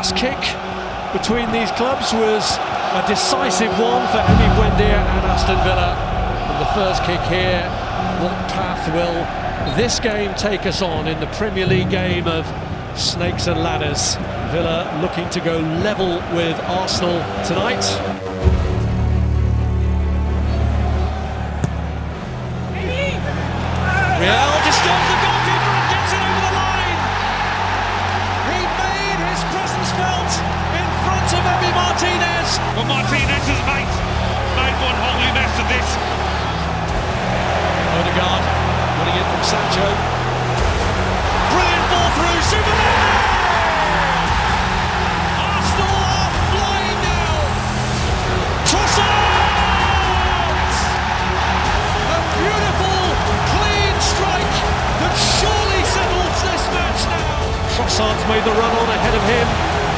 last kick between these clubs was a decisive one for Emi Buendia and Aston Villa. And the first kick here, what path will this game take us on in the Premier League game of snakes and ladders? Villa looking to go level with Arsenal tonight. Real disturbs the goalkeeper and gets it over the line. He made his presence felt in front of Emi Martinez. Well, Martinez's mate made one holy mess of this. Odegaard winning it from Sancho. Brilliant ball through Zubimendi. Arsenal are flying now. Trossard! A beautiful, clean strike that surely settles this match now. Trossard's made the run on ahead of him.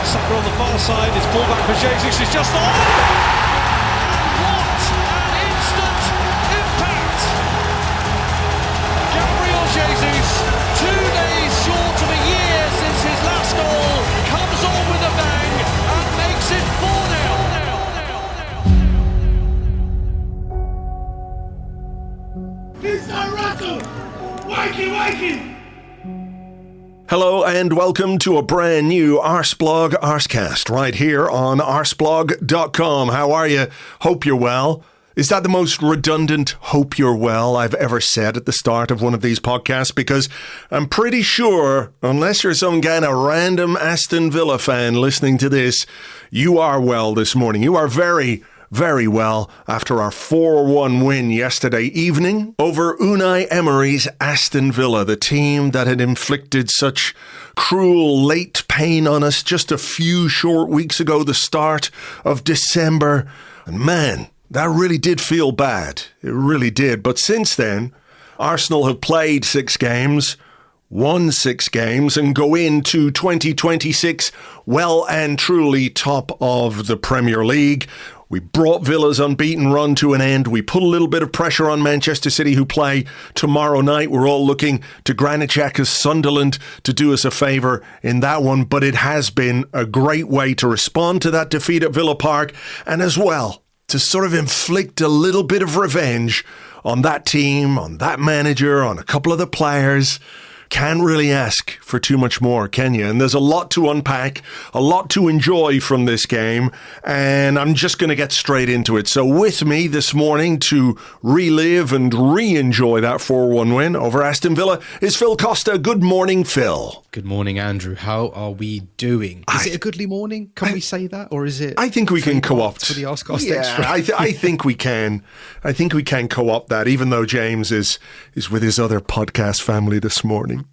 Saka on the far side. His ball back for Jesus is just on. What an instant impact! Gabriel Jesus, 2 days short of a year since his last goal, comes on with a bang and makes it 4-0. It's a rattle! Wakey, wakey! Hello and welcome to a brand new Arseblog Arsecast right here on arseblog.com. How are you? Hope you're well. Is that the most redundant hope you're well I've ever said at the start of one of these podcasts? Because I'm pretty sure, unless you're some kind of random Aston Villa fan listening to this, you are well this morning. You are very, very well after our 4-1 win yesterday evening over Unai Emery's Aston Villa, the team that had inflicted such cruel late pain on us just a few short weeks ago, the start of December. And man, that really did feel bad. It really did. But since then, Arsenal have played 6 games, won 6 games, and go into 2026 well and truly top of the Premier League. We brought Villa's unbeaten run to an end. We put a little bit of pressure on Manchester City, who play tomorrow night. We're all looking to Granit Xhaka's Sunderland to do us a favour in that one. But it has been a great way to respond to that defeat at Villa Park, and as well to sort of inflict a little bit of revenge on that team, on that manager, on a couple of the players. Can't really ask for too much more, can you? And there's a lot to unpack, a lot to enjoy from this game, and I'm just going to get straight into it. So with me this morning to relive and re-enjoy that 4-1 win over Aston Villa is Phil Costa. Good morning, Phil. Good morning, Andrew. How are we doing? Is it a goodly morning? Can we say that? Or is it... I think we can co-opt. For the Arsecast yeah, extra? I think we can. I think we can co-opt that, even though James is with his other podcast family this morning.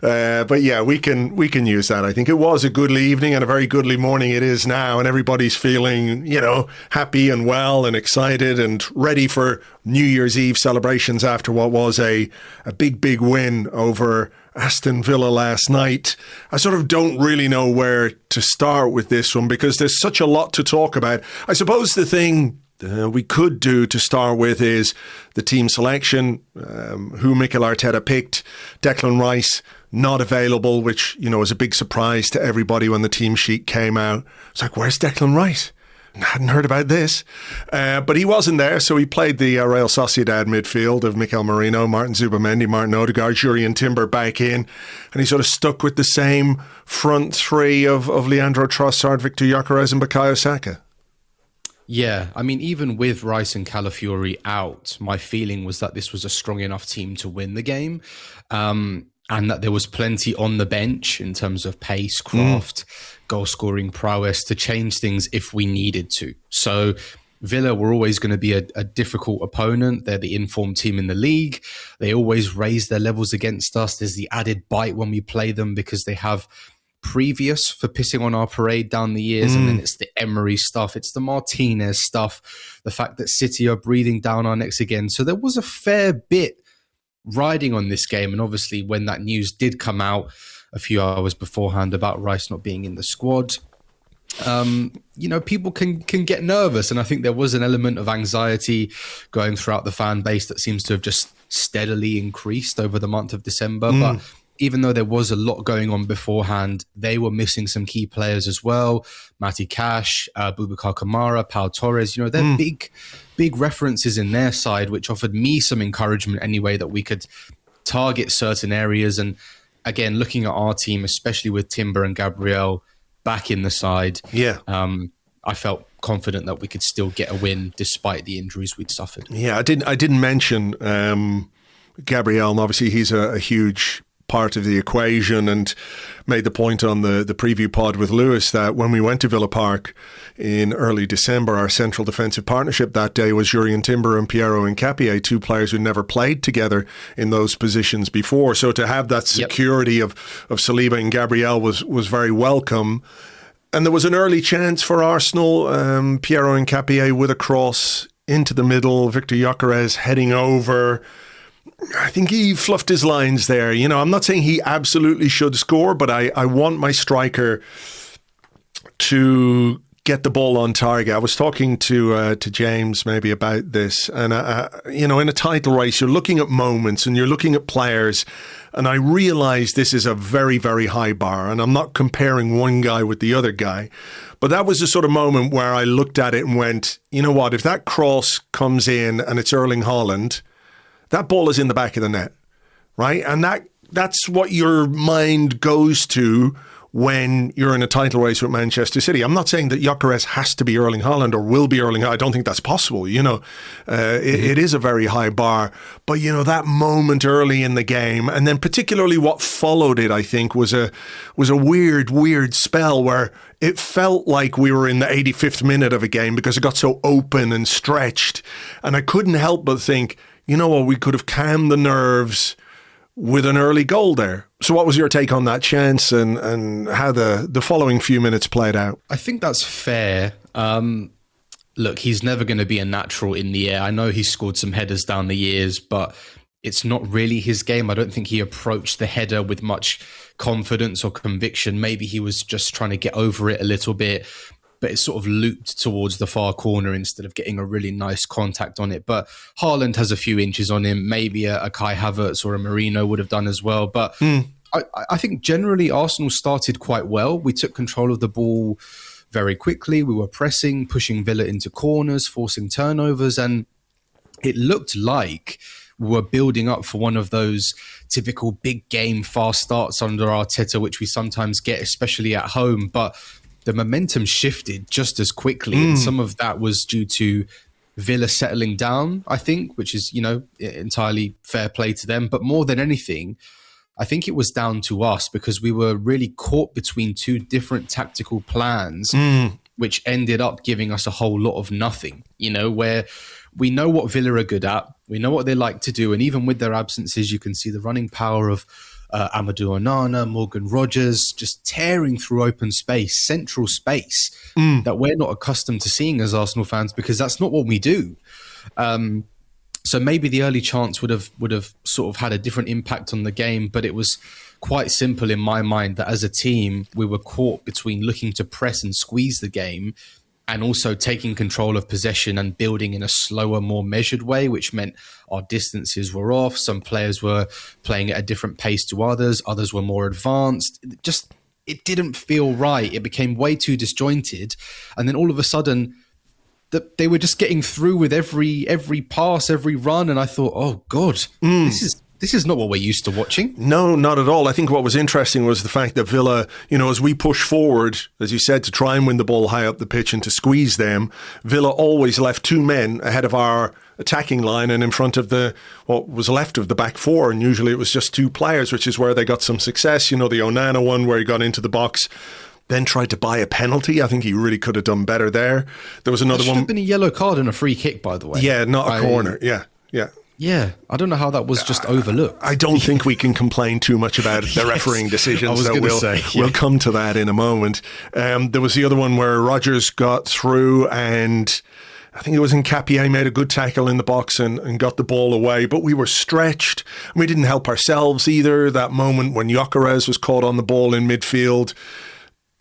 But yeah, we can use that. I think it was a goodly evening and a very goodly morning it is now, and everybody's feeling, happy and well and excited and ready for New Year's Eve celebrations after what was a big win over Aston Villa last night. I sort of don't really know where to start with this one because there's such a lot to talk about. I suppose the thing we could do to start with is the team selection, who Mikel Arteta picked. Declan Rice not available, which, was a big surprise to everybody when the team sheet came out. It's like, where's Declan Rice? I hadn't heard about this. But he wasn't there, so he played the Real Sociedad midfield of Mikel Merino, Martin Zubimendi, Martin Odegaard, Jurriën Timber back in. And he sort of stuck with the same front three of Leandro Trossard, Victor Gyökeres and Bukayo Saka. Yeah, I mean, even with Rice and Calafiori out, my feeling was that this was a strong enough team to win the game, and that there was plenty on the bench in terms of pace, craft, goal-scoring prowess to change things if we needed to. So Villa were always going to be a difficult opponent. They're the informed team in the league. They always raise their levels against us. There's the added bite when we play them because they have previous for pissing on our parade down the years, and then it's the Emery stuff, it's the Martinez stuff, the fact that City are breathing down our necks again. So there was a fair bit riding on this game, and obviously when that news did come out a few hours beforehand about Rice not being in the squad, people can get nervous, and I think there was an element of anxiety going throughout the fan base that seems to have just steadily increased over the month of December. But even though there was a lot going on beforehand, they were missing some key players as well. Matty Cash, Boubacar Kamara, Pau Torres, they're big references in their side, which offered me some encouragement anyway that we could target certain areas. And again, looking at our team, especially with Timber and Gabriel back in the side, I felt confident that we could still get a win despite the injuries we'd suffered. Yeah, I didn't mention Gabriel, and obviously he's a huge part of the equation, and made the point on the preview pod with Lewis that when we went to Villa Park in early December, our central defensive partnership that day was Jurrien Timber and Piero Hincapié, two players who never played together in those positions before. So to have that security of Saliba and Gabriel was very welcome. And there was an early chance for Arsenal, Piero Hincapié with a cross into the middle, Victor Gyökeres heading over. I think he fluffed his lines there. I'm not saying he absolutely should score, but I want my striker to get the ball on target. I was talking to James maybe about this, and in a title race, you're looking at moments and you're looking at players, and I realize this is a very, very high bar, and I'm not comparing one guy with the other guy, but that was the sort of moment where I looked at it and went, you know what, if that cross comes in and it's Erling Haaland, that ball is in the back of the net, right? And that's what your mind goes to when you're in a title race with Manchester City. I'm not saying that Gyökeres has to be Erling Haaland or will be Erling Haaland. I don't think that's possible. It is a very high bar. But, that moment early in the game, and then particularly what followed it, I think, was a weird spell where it felt like we were in the 85th minute of a game because it got so open and stretched. And I couldn't help but think, we could have calmed the nerves with an early goal there. So what was your take on that chance and how the following few minutes played out? I think that's fair. Look, he's never going to be a natural in the air. I know he scored some headers down the years, but it's not really his game. I don't think he approached the header with much confidence or conviction. Maybe he was just trying to get over it a little bit, but it sort of looped towards the far corner instead of getting a really nice contact on it. But Haaland has a few inches on him. Maybe a Kai Havertz or a Marino would have done as well. But I think generally Arsenal started quite well. We took control of the ball very quickly. We were pressing, pushing Villa into corners, forcing turnovers. And it looked like we were building up for one of those typical big game fast starts under Arteta, which we sometimes get, especially at home. But the momentum shifted just as quickly. And some of that was due to Villa settling down, I think, which is, entirely fair play to them. But more than anything, I think it was down to us because we were really caught between two different tactical plans, which ended up giving us a whole lot of nothing, where we know what Villa are good at. We know what they like to do. And even with their absences, you can see the running power of Amadou Onana, Morgan Rogers, just tearing through open space, central space that we're not accustomed to seeing as Arsenal fans because that's not what we do. So maybe the early chance would have sort of had a different impact on the game, but it was quite simple in my mind that as a team, we were caught between looking to press and squeeze the game and also taking control of possession and building in a slower, more measured way, which meant our distances were off. Some players were playing at a different pace to others. Others were more advanced. It didn't feel right. It became way too disjointed. And then all of a sudden, they were just getting through with every pass, every run. And I thought, oh, God, this is not what we're used to watching. No, not at all. I think what was interesting was the fact that Villa, as we push forward, as you said, to try and win the ball high up the pitch and to squeeze them, Villa always left two men ahead of our attacking line and in front of what was left of the back four. And usually it was just two players, which is where they got some success. The Onana one where he got into the box, then tried to buy a penalty. I think he really could have done better there. There was another one. Should have been a yellow card and a free kick, by the way. Yeah, not a corner. Yeah. Yeah, I don't know how that was just overlooked. I don't think we can complain too much about the refereeing decisions. We'll come to that in a moment. There was the other one where Rodgers got through and I think it was Hincapié made a good tackle in the box and got the ball away, but we were stretched. We didn't help ourselves either. That moment when Gyökeres was caught on the ball in midfield,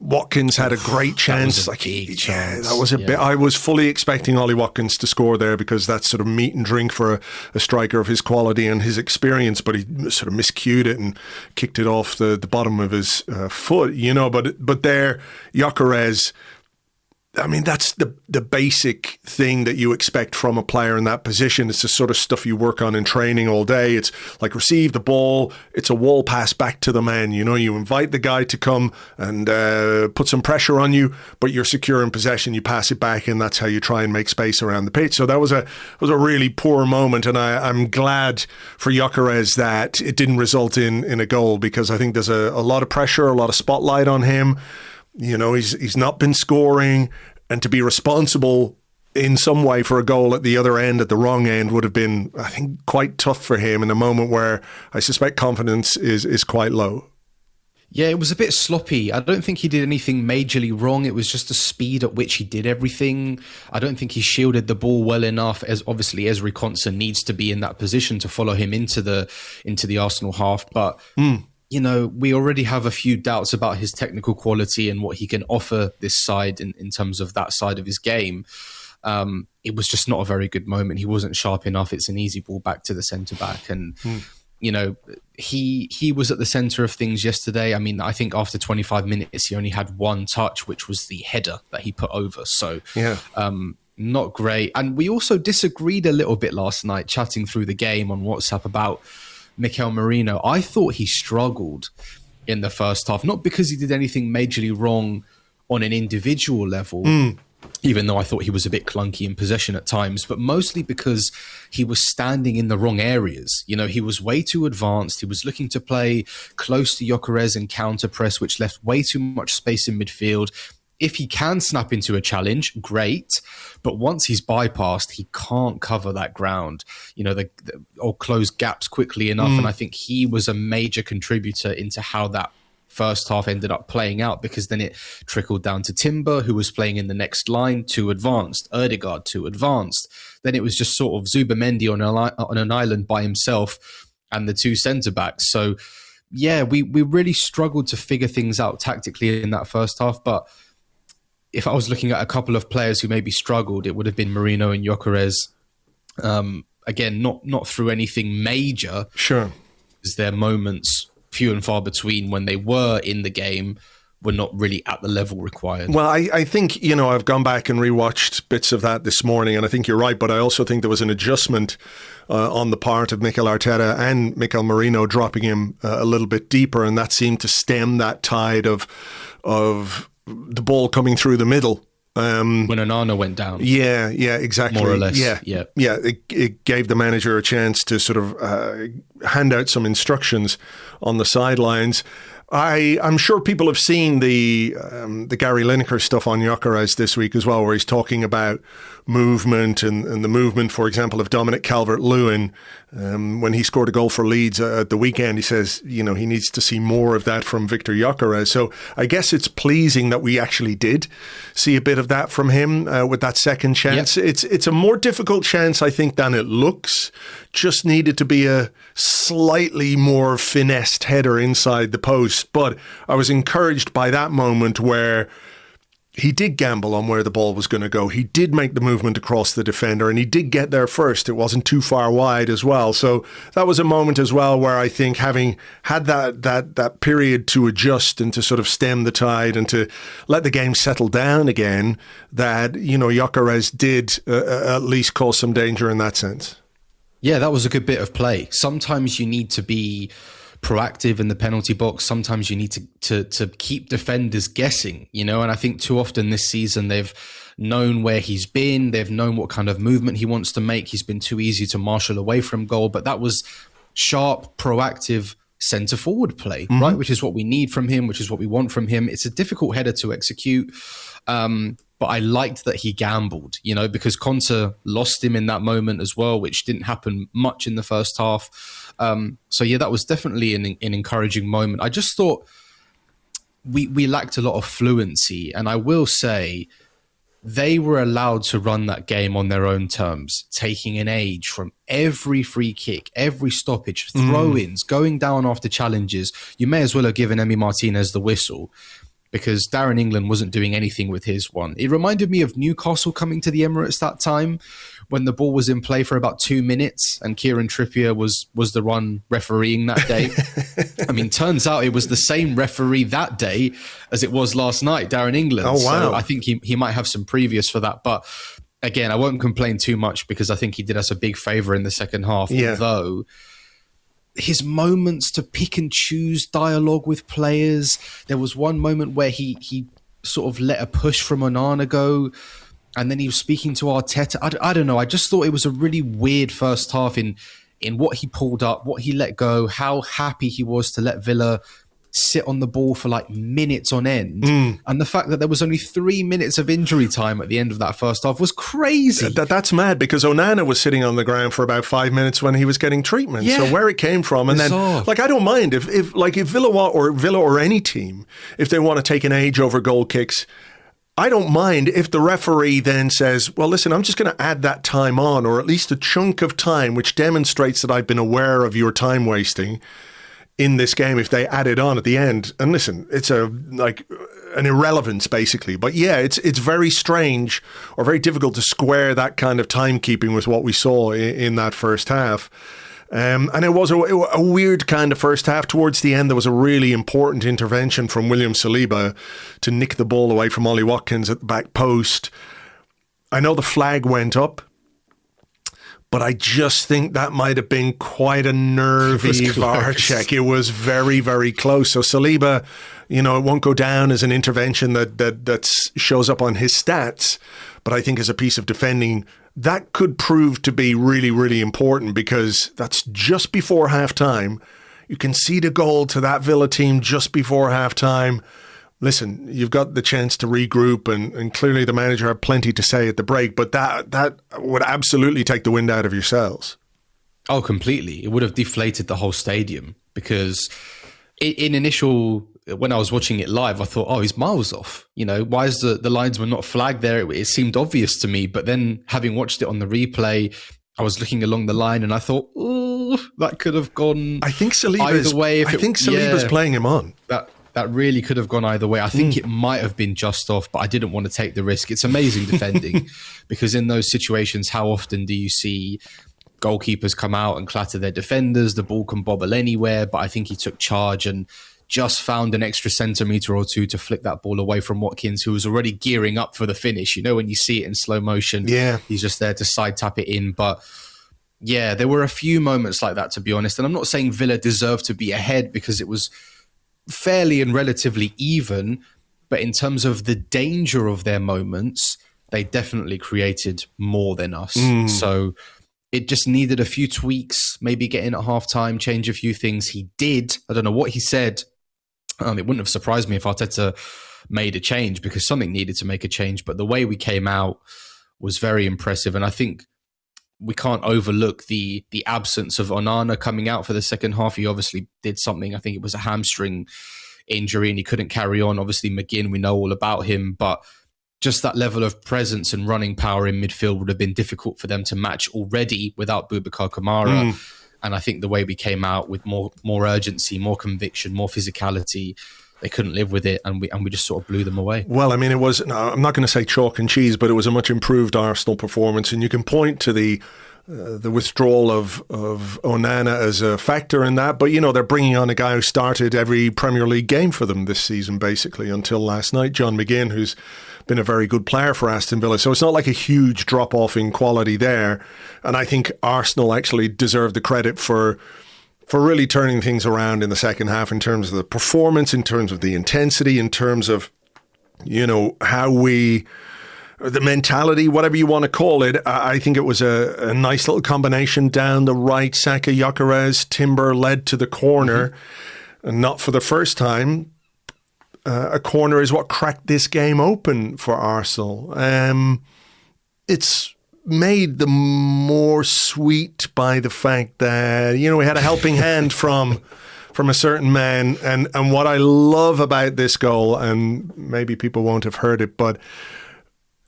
Watkins had a great chance. That was a bit. I was fully expecting Ollie Watkins to score there because that's sort of meat and drink for a striker of his quality and his experience. But he sort of miscued it and kicked it off the bottom of his foot, But there, Gyökeres. I mean, that's the basic thing that you expect from a player in that position. It's the sort of stuff you work on in training all day. It's like receive the ball. It's a wall pass back to the man. You invite the guy to come and put some pressure on you, but you're secure in possession. You pass it back, and that's how you try and make space around the pitch. So that was a really poor moment, and I'm glad for Gyökeres that it didn't result in a goal, because I think there's a lot of pressure, a lot of spotlight on him. He's not been scoring, and to be responsible in some way for a goal at the other end, at the wrong end, would have been, I think, quite tough for him in a moment where I suspect confidence is quite low. Yeah, it was a bit sloppy. I don't think he did anything majorly wrong. It was just the speed at which he did everything. I don't think he shielded the ball well enough, as obviously Ezri Konsa needs to be in that position to follow him into the Arsenal half. But we already have a few doubts about his technical quality and what he can offer this side in terms of that side of his game. It was just not a very good moment. He wasn't sharp enough. It's an easy ball back to the centre-back. And, he was at the centre of things yesterday. I mean, I think after 25 minutes, he only had one touch, which was the header that he put over. So, not great. And we also disagreed a little bit last night, chatting through the game on WhatsApp about Mikel Merino. I thought he struggled in the first half, not because he did anything majorly wrong on an individual level, even though I thought he was a bit clunky in possession at times, but mostly because he was standing in the wrong areas. He was way too advanced. He was looking to play close to Gyökeres and counter press, which left way too much space in midfield. If he can snap into a challenge, great. But once he's bypassed, he can't cover that ground, or close gaps quickly enough. And I think he was a major contributor into how that first half ended up playing out, because then it trickled down to Timber, who was playing in the next line, too advanced. Odegaard, too advanced. Then it was just sort of Zubimendi on an island by himself and the two centre-backs. So, yeah, we really struggled to figure things out tactically in that first half. But if I was looking at a couple of players who maybe struggled, it would have been Merino and Gyökeres. Again, not through anything major. Sure. Because their moments, few and far between, when they were in the game, were not really at the level required. Well, I think, I've gone back and rewatched bits of that this morning, and I think you're right, but I also think there was an adjustment on the part of Mikel Arteta and Mikel Merino, dropping him a little bit deeper, and that seemed to stem that tide of the ball coming through the middle. When Onana went down. Yeah, exactly. More or less. Yeah. It gave the manager a chance to sort of hand out some instructions on the sidelines. I'm sure people have seen the Gary Lineker stuff on Gyökeres this week as well, where he's talking about movement and the movement, for example, of Dominic Calvert-Lewin. When he scored a goal for Leeds at the weekend, he says, he needs to see more of that from Victor Gyökeres. So I guess it's pleasing that we actually did see a bit of that from him with that second chance. Yep. It's a more difficult chance, I think, than it looks. Just needed to be a slightly more finessed header inside the post. But I was encouraged by that moment where he did gamble on where the ball was going to go. He did make the movement across the defender, and he did get there first. It wasn't too far wide as well. So that was a moment as well where I think, having had that period to adjust and to sort of stem the tide and to let the game settle down again, that, Gyökeres did at least cause some danger in that sense. Yeah, that was a good bit of play. Sometimes you need to be proactive in the penalty box. Sometimes you need to keep defenders guessing, and I think too often this season they've known where he's been, they've known what kind of movement he wants to make. He's been too easy to marshal away from goal, but that was sharp, proactive centre forward play, right? Which is what we need from him, which is what we want from him. It's a difficult header to execute. But I liked that he gambled, because Conte lost him in that moment as well, which didn't happen much in the first half. So yeah, that was definitely an encouraging moment. I just thought we lacked a lot of fluency, and I will say they were allowed to run that game on their own terms, taking an age from every free kick, every stoppage, throw-ins, going down after challenges. You may as well have given Emi Martinez the whistle. because Darren England wasn't doing anything with his one. It reminded me of Newcastle coming to the Emirates that time when the ball was in play for about 2 minutes and Kieran Trippier was the one refereeing that day. I mean, turns out it was the same referee that day as it was last night, Darren England. Oh, wow. So I think he might have some previous for that. But again, I won't complain too much because I think he did us a big favour in the second half, although his moments to pick and choose dialogue with players. There was one moment where he sort of let a push from Onana go, and then he was speaking to Arteta. I don't know. I just thought it was a really weird first half in what he pulled up, what he let go, how happy he was to let Villa sit on the ball for like minutes on end. And the fact that there was only 3 minutes of injury time at the end of that first half was crazy. That's mad, because Onana was sitting on the ground for about 5 minutes when he was getting treatment. Yeah. So where it came from, and Bizarre. then I don't mind if Villa or any team, if they want to take an age over goal kicks, I don't mind if the referee then says, well, listen, I'm just going to add that time on, or at least a chunk of time which demonstrates that I've been aware of your time wasting in this game, if they add it on at the end. And listen, it's an irrelevance basically. But yeah, it's very strange or very difficult to square that kind of timekeeping with what we saw in that first half. And it was a weird kind of first half. Towards the end, there was a really important intervention from William Saliba to nick the ball away from Ollie Watkins at the back post. I know the flag went up, but I just think that might have been quite a nervy VAR check. It was very, very close. So Saliba, it won't go down as an intervention that shows up on his stats, but I think as a piece of defending, that could prove to be really, really important, because that's just before halftime. You concede a goal to that Villa team just before halftime. Listen, you've got the chance to regroup, and clearly the manager had plenty to say at the break, but that would absolutely take the wind out of your sails. Oh, completely. It would have deflated the whole stadium, because in initial, when I was watching it live, I thought, oh, he's miles off. Why is the linesman not flagged there? It seemed obvious to me, but then having watched it on the replay, I was looking along the line and I thought, oh, that could have gone either way. I think Saliba's playing him on. That really could have gone either way. I think it might have been just off, but I didn't want to take the risk. It's amazing defending because in those situations, how often do you see goalkeepers come out and clatter their defenders? The ball can bobble anywhere, but I think he took charge and just found an extra centimetre or two to flick that ball away from Watkins, who was already gearing up for the finish. When you see it in slow motion, he's just there to side tap it in. But yeah, there were a few moments like that, to be honest. And I'm not saying Villa deserved to be ahead, because it was fairly and relatively even, but in terms of the danger of their moments, they definitely created more than us. So it just needed a few tweaks, maybe get in at halftime, change a few things. He did. I don't know what he said. It wouldn't have surprised me if Arteta made a change, because something needed to make a change, but the way we came out was very impressive. And I think we can't overlook the absence of Onana coming out for the second half. He obviously did something. I think it was a hamstring injury and he couldn't carry on. Obviously, McGinn, we know all about him, but just that level of presence and running power in midfield would have been difficult for them to match already without Boubacar Kamara. And I think the way we came out with more urgency, more conviction, more physicality, they couldn't live with it, and we just sort of blew them away. Well, I mean, it was, I'm not going to say chalk and cheese, but it was a much improved Arsenal performance, and you can point to the withdrawal of Onana as a factor in that. But, they're bringing on a guy who started every Premier League game for them this season, basically, until last night, John McGinn, who's been a very good player for Aston Villa. So it's not like a huge drop-off in quality there. And I think Arsenal actually deserve the credit for really turning things around in the second half, in terms of the performance, in terms of the intensity, in terms of, how the mentality, whatever you want to call it. I think it was a nice little combination down the right. Saka, Gyökeres, Timber led to the corner. And not for the first time, a corner is what cracked this game open for Arsenal. It's made the more sweet by the fact that, we had a helping hand from a certain man. And what I love about this goal, and maybe people won't have heard it, but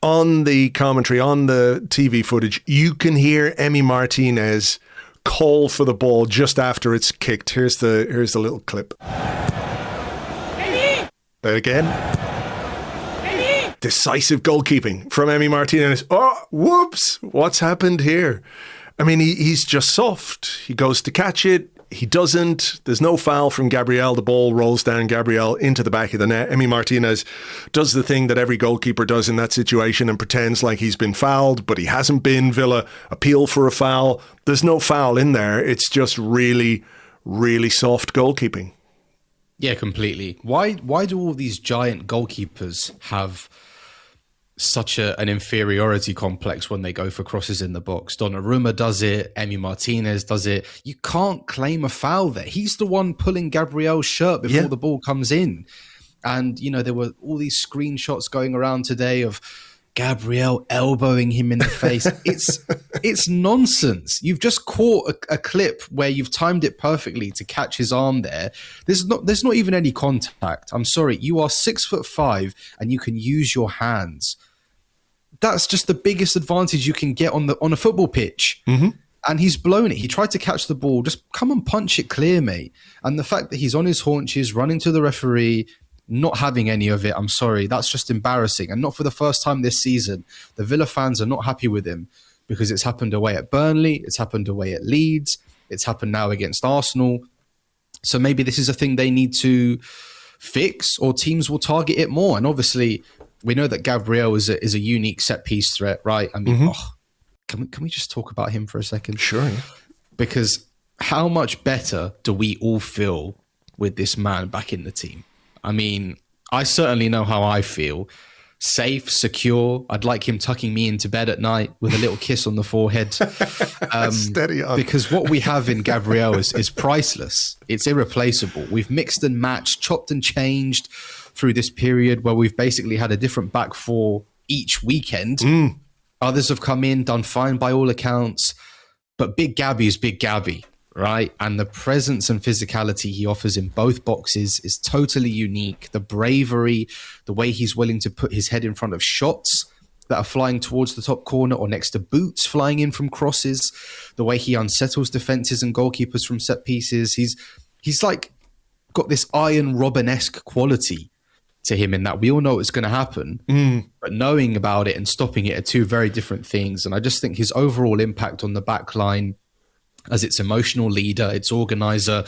on the commentary, on the TV footage, you can hear Emi Martinez call for the ball just after it's kicked. Here's the little clip. Again. Decisive goalkeeping from Emi Martinez. Oh, whoops. What's happened here? I mean, he's just soft. He goes to catch it. He doesn't. There's no foul from Gabriel. The ball rolls down Gabriel into the back of the net. Emi Martinez does the thing that every goalkeeper does in that situation and pretends like he's been fouled, but he hasn't been. Villa appeal for a foul. There's no foul in there. It's just really, really soft goalkeeping. Yeah, completely. Why do all these giant goalkeepers have such an inferiority complex when they go for crosses in the box? Donnarumma does it. Emi Martinez does it. You can't claim a foul there. He's the one pulling Gabriel's shirt before the ball comes in. And, you know, there were all these screenshots going around today of Gabriel elbowing him in the face. It's nonsense. You've just caught a clip where you've timed it perfectly to catch his arm there. There's not even any contact. I'm sorry. You are 6'5" and you can use your hands. That's just the biggest advantage you can get on a football pitch. Mm-hmm. And he's blown it. He tried to catch the ball. Just come and punch it clear, mate. And the fact that he's on his haunches, running to the referee, not having any of it, I'm sorry, that's just embarrassing. And not for the first time this season. The Villa fans are not happy with him because it's happened away at Burnley, it's happened away at Leeds, it's happened now against Arsenal. So maybe this is a thing they need to fix, or teams will target it more. And obviously, we know that Gabriel is a unique set-piece threat, right? I mean, can we just talk about him for a second? Sure. Because how much better do we all feel with this man back in the team? I mean, I certainly know how I feel. Safe, secure. I'd like him tucking me into bed at night with a little kiss on the forehead. Steady on. Because what we have in Gabriel is priceless. It's irreplaceable. We've mixed and matched, chopped and changed through this period where we've basically had a different back four each weekend. Others have come in, done fine by all accounts. But Big Gabby is Big Gabby, right? And the presence and physicality he offers in both boxes is totally unique. The bravery, the way he's willing to put his head in front of shots that are flying towards the top corner or next to boots flying in from crosses, the way he unsettles defenses and goalkeepers from set pieces. He's like got this Iron Robin-esque quality to him in that we all know it's going to happen, but knowing about it and stopping it are two very different things. And I just think his overall impact on the back line as its emotional leader, its organizer,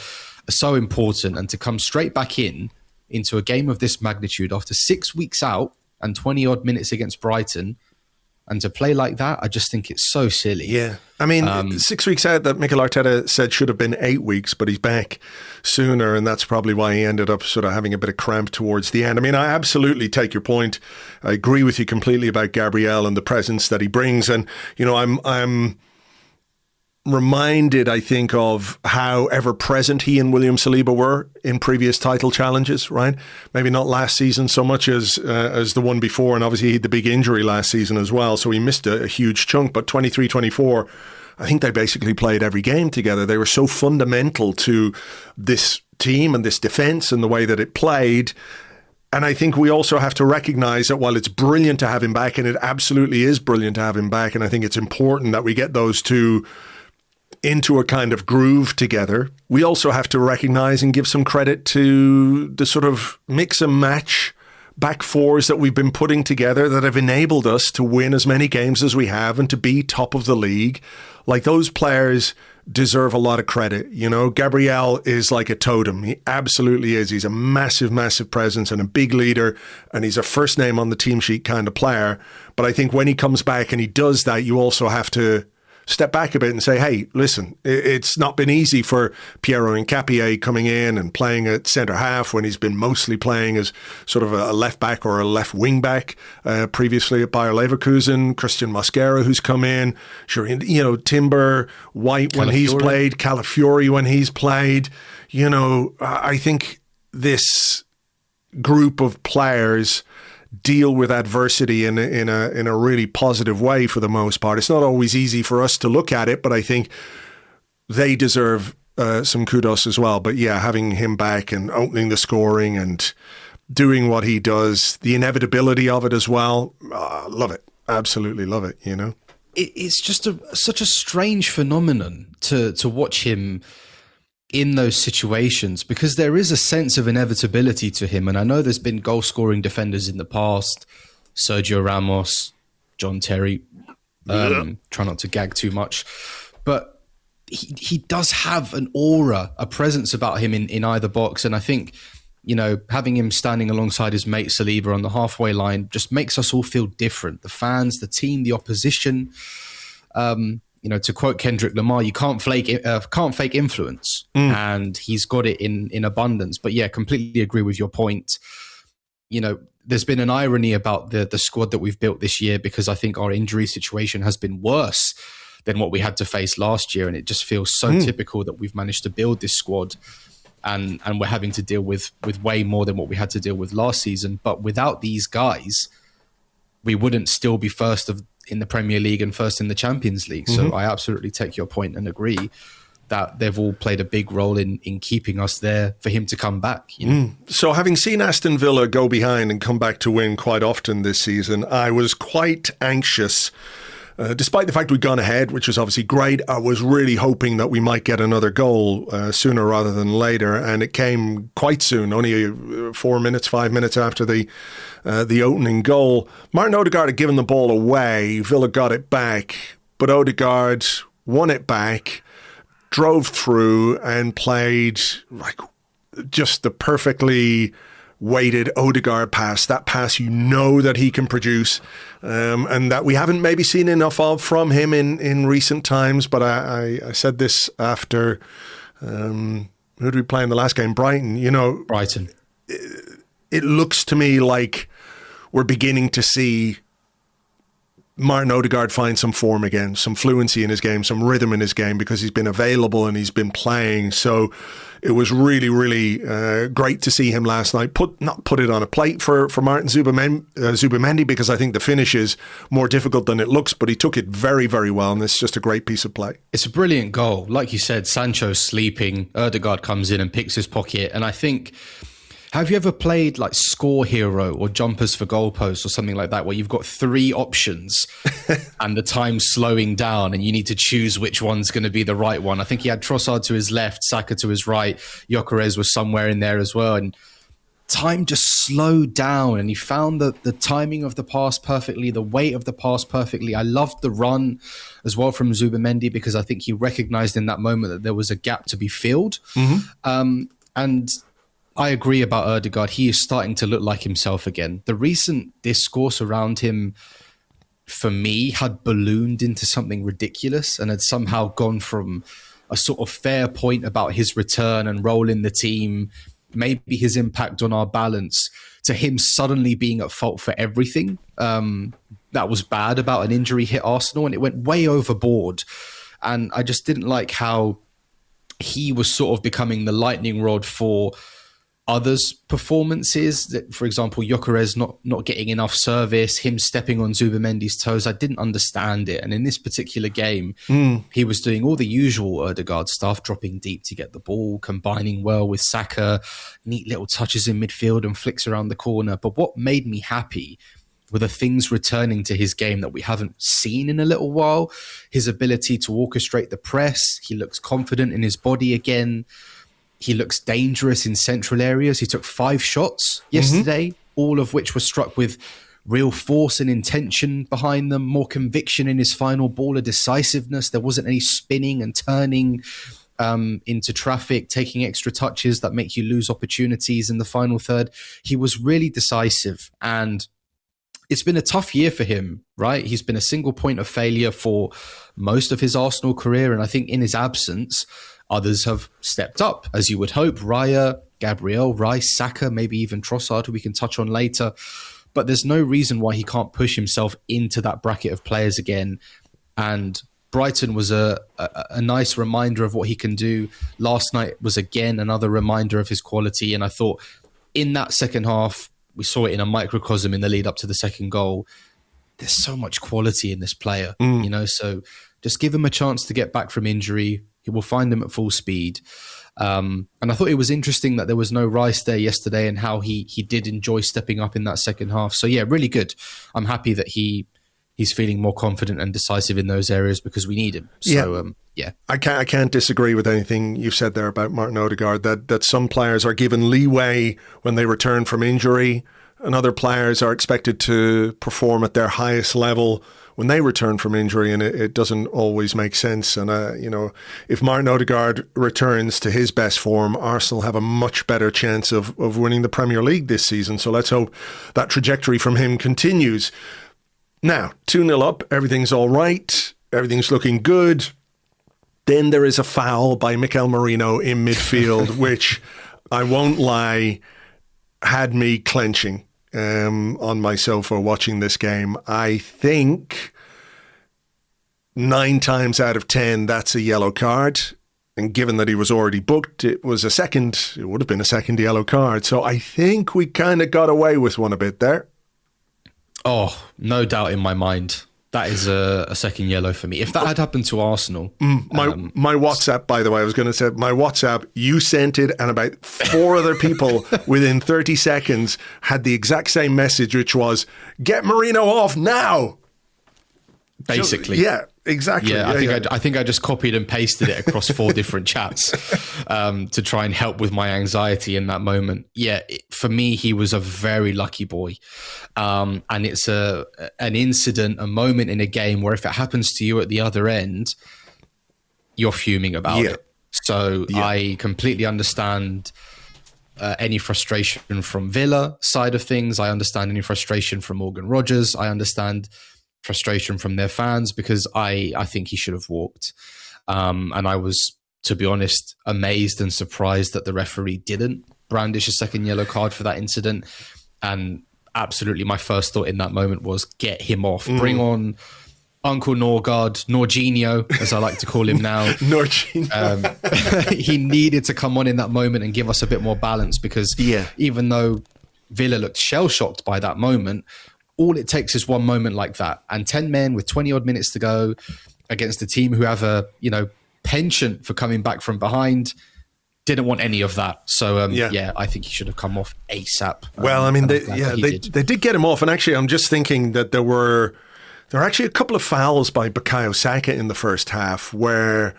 are so important. And to come straight back into a game of this magnitude after 6 weeks out and 20 odd minutes against Brighton, and to play like that, I just think it's so silly. Yeah. I mean, 6 weeks out that Mikel Arteta said should have been 8 weeks, but he's back sooner, and that's probably why he ended up sort of having a bit of cramp towards the end. I mean, I absolutely take your point. I agree with you completely about Gabriel and the presence that he brings. And, you know, I'm reminded, I think, of how ever-present he and William Saliba were in previous title challenges, right? Maybe not last season so much as the one before, and obviously he had the big injury last season as well, so he missed a huge chunk. But 23-24, I think they basically played every game together. They were so fundamental to this team and this defence and the way that it played. And I think we also have to recognise that while it's brilliant to have him back, and it absolutely is brilliant to have him back, and I think it's important that we get those two into a kind of groove together, we also have to recognise and give some credit to the sort of mix and match back fours that we've been putting together that have enabled us to win as many games as we have and to be top of the league. Like, those players deserve a lot of credit. You know, Gabriel is like a totem. He absolutely is. He's a massive, massive presence and a big leader, and he's a first name on the team sheet kind of player. But I think when he comes back and he does that, you also have to step back a bit and say, hey, listen, it's not been easy for Piero Hincapié coming in and playing at centre half when he's been mostly playing as sort of a left back or a left wing back previously at Bayer Leverkusen. Christian Mosquera, who's come in, sure, you know, Timber, White when he's played, Calafiori when he's played. You know, I think this group of players deal with adversity in a really positive way for the most part. It's not always easy for us to look at it, but I think they deserve some kudos as well. But yeah, having him back and opening the scoring and doing what he does, the inevitability of it as well, love it. Absolutely love it, you know? It's just such a strange phenomenon to watch him in those situations, because there is a sense of inevitability to him. And I know there's been goal-scoring defenders in the past, Sergio Ramos, John Terry, try not to gag too much, but he does have an aura, a presence about him in either box. And I think, you know, having him standing alongside his mate Saliba on the halfway line just makes us all feel different. The fans, the team, the opposition. You know, to quote Kendrick Lamar, you can't fake influence, and he's got it in abundance. But yeah, completely agree with your point. You know, there's been an irony about the squad that we've built this year, because I think our injury situation has been worse than what we had to face last year, and it just feels so typical that we've managed to build this squad, and we're having to deal with way more than what we had to deal with last season. But without these guys, we wouldn't still be first in the Premier League and first in the Champions League. So I absolutely take your point and agree that they've all played a big role in keeping us there for him to come back. You know? So having seen Aston Villa go behind and come back to win quite often this season, I was quite anxious. Despite the fact we'd gone ahead, which was obviously great, I was really hoping that we might get another goal sooner rather than later, and it came quite soon, only 5 minutes after the opening goal. Martin Odegaard had given the ball away, Villa got it back, but Odegaard won it back, drove through and played like just the perfectly weighted Odegaard pass, that pass you know that he can produce, and that we haven't maybe seen enough of from him in recent times. But I said this after, who did we play in the last game? Brighton. You know, Brighton. It looks to me like we're beginning to see Martin Odegaard find some form again, some fluency in his game, some rhythm in his game, because he's been available and he's been playing. So it was really, really great to see him last night. Not put it on a plate for Martin Zubimendi, because I think the finish is more difficult than it looks, but he took it very, very well, and it's just a great piece of play. It's a brilliant goal. Like you said, Sancho's sleeping, Odegaard comes in and picks his pocket, and I think... Have you ever played like Score Hero or Jumpers for Goalposts or something like that, where you've got 3 options and the time's slowing down and you need to choose which one's going to be the right one? I think he had Trossard to his left, Saka to his right, Gyökeres was somewhere in there as well. And time just slowed down and he found the timing of the pass perfectly, the weight of the pass perfectly. I loved the run as well from Zubimendi, because I think he recognized in that moment that there was a gap to be filled. And I agree about Odegaard. He is starting to look like himself again. The recent discourse around him, for me, had ballooned into something ridiculous and had somehow gone from a sort of fair point about his return and role in the team, maybe his impact on our balance, to him suddenly being at fault for everything. That was bad about an injury hit Arsenal, and it went way overboard. And I just didn't like how he was sort of becoming the lightning rod for others' performances. For example, Gyökeres not getting enough service, him stepping on Zubimendi's toes. I didn't understand it. And in this particular game, he was doing all the usual Odegaard stuff, dropping deep to get the ball, combining well with Saka, neat little touches in midfield and flicks around the corner. But what made me happy were the things returning to his game that we haven't seen in a little while. His ability to orchestrate the press. He looks confident in his body again. He looks dangerous in central areas. He took 5 shots yesterday, all of which were struck with real force and intention behind them, more conviction in his final ball, a decisiveness. There wasn't any spinning and turning into traffic, taking extra touches that make you lose opportunities in the final third. He was really decisive, and it's been a tough year for him, right? He's been a single point of failure for most of his Arsenal career, and I think in his absence, others have stepped up, as you would hope. Raya, Gabriel, Rice, Saka, maybe even Trossard, who we can touch on later. But there's no reason why he can't push himself into that bracket of players again. And Brighton was a nice reminder of what he can do. Last night was again another reminder of his quality. And I thought in that second half, we saw it in a microcosm in the lead up to the second goal. There's so much quality in this player, you know, so just give him a chance to get back from injury. He will find him at full speed. And I thought it was interesting that there was no Rice there yesterday and how he did enjoy stepping up in that second half. So yeah, really good. I'm happy that he he's feeling more confident and decisive in those areas because we need him. So, I can't disagree with anything you've said there about Martin Odegaard, that some players are given leeway when they return from injury and other players are expected to perform at their highest level when they return from injury, and it doesn't always make sense. And, if Martin Odegaard returns to his best form, Arsenal have a much better chance of winning the Premier League this season. So let's hope that trajectory from him continues. Now, 2-0 up, everything's all right, everything's looking good. Then there is a foul by Mikel Merino in midfield, which, I won't lie, had me clenching on my sofa watching this game. I think 9 times out of 10, that's a yellow card. And given that he was already booked, it would have been a second yellow card. So I think we kind of got away with one a bit there. Oh, no doubt in my mind. That is a second yellow for me. If that had happened to Arsenal... My WhatsApp, by the way, I was going to say, my WhatsApp, you sent it, and about 4 other people within 30 seconds had the exact same message, which was, get Merino off now! Basically. Yeah, exactly. Yeah, I think I just copied and pasted it across 4 different chats to try and help with my anxiety in that moment. Yeah, for me, he was a very lucky boy. And it's an incident, a moment in a game where if it happens to you at the other end, you're fuming about it. So I completely understand any frustration from Villa side of things. I understand any frustration from Morgan Rogers. I understand frustration from their fans because I think he should have walked. And I was, to be honest, amazed and surprised that the referee didn't brandish a second yellow card for that incident. And absolutely my first thought in that moment was get him off. Bring on Uncle Norginho, as I like to call him now. Norginho. He needed to come on in that moment and give us a bit more balance because even though Villa looked shell-shocked by that moment, all it takes is one moment like that. And 10 men with 20 odd minutes to go against a team who have a, penchant for coming back from behind, didn't want any of that. So, I think he should have come off ASAP. Well, they did get him off. And actually, I'm just thinking that there were actually a couple of fouls by Bukayo Saka in the first half where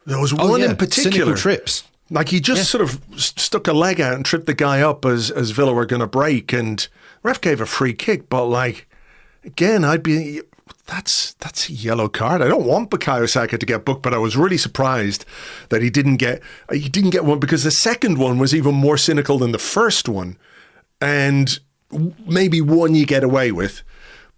there was one in particular. Cynical trips. Like he just sort of stuck a leg out and tripped the guy up as Villa were going to break, and ref gave a free kick. But again, that's a yellow card. I don't want Bukayo Saka to get booked, but I was really surprised that he didn't get one because the second one was even more cynical than the first one, and maybe one you get away with.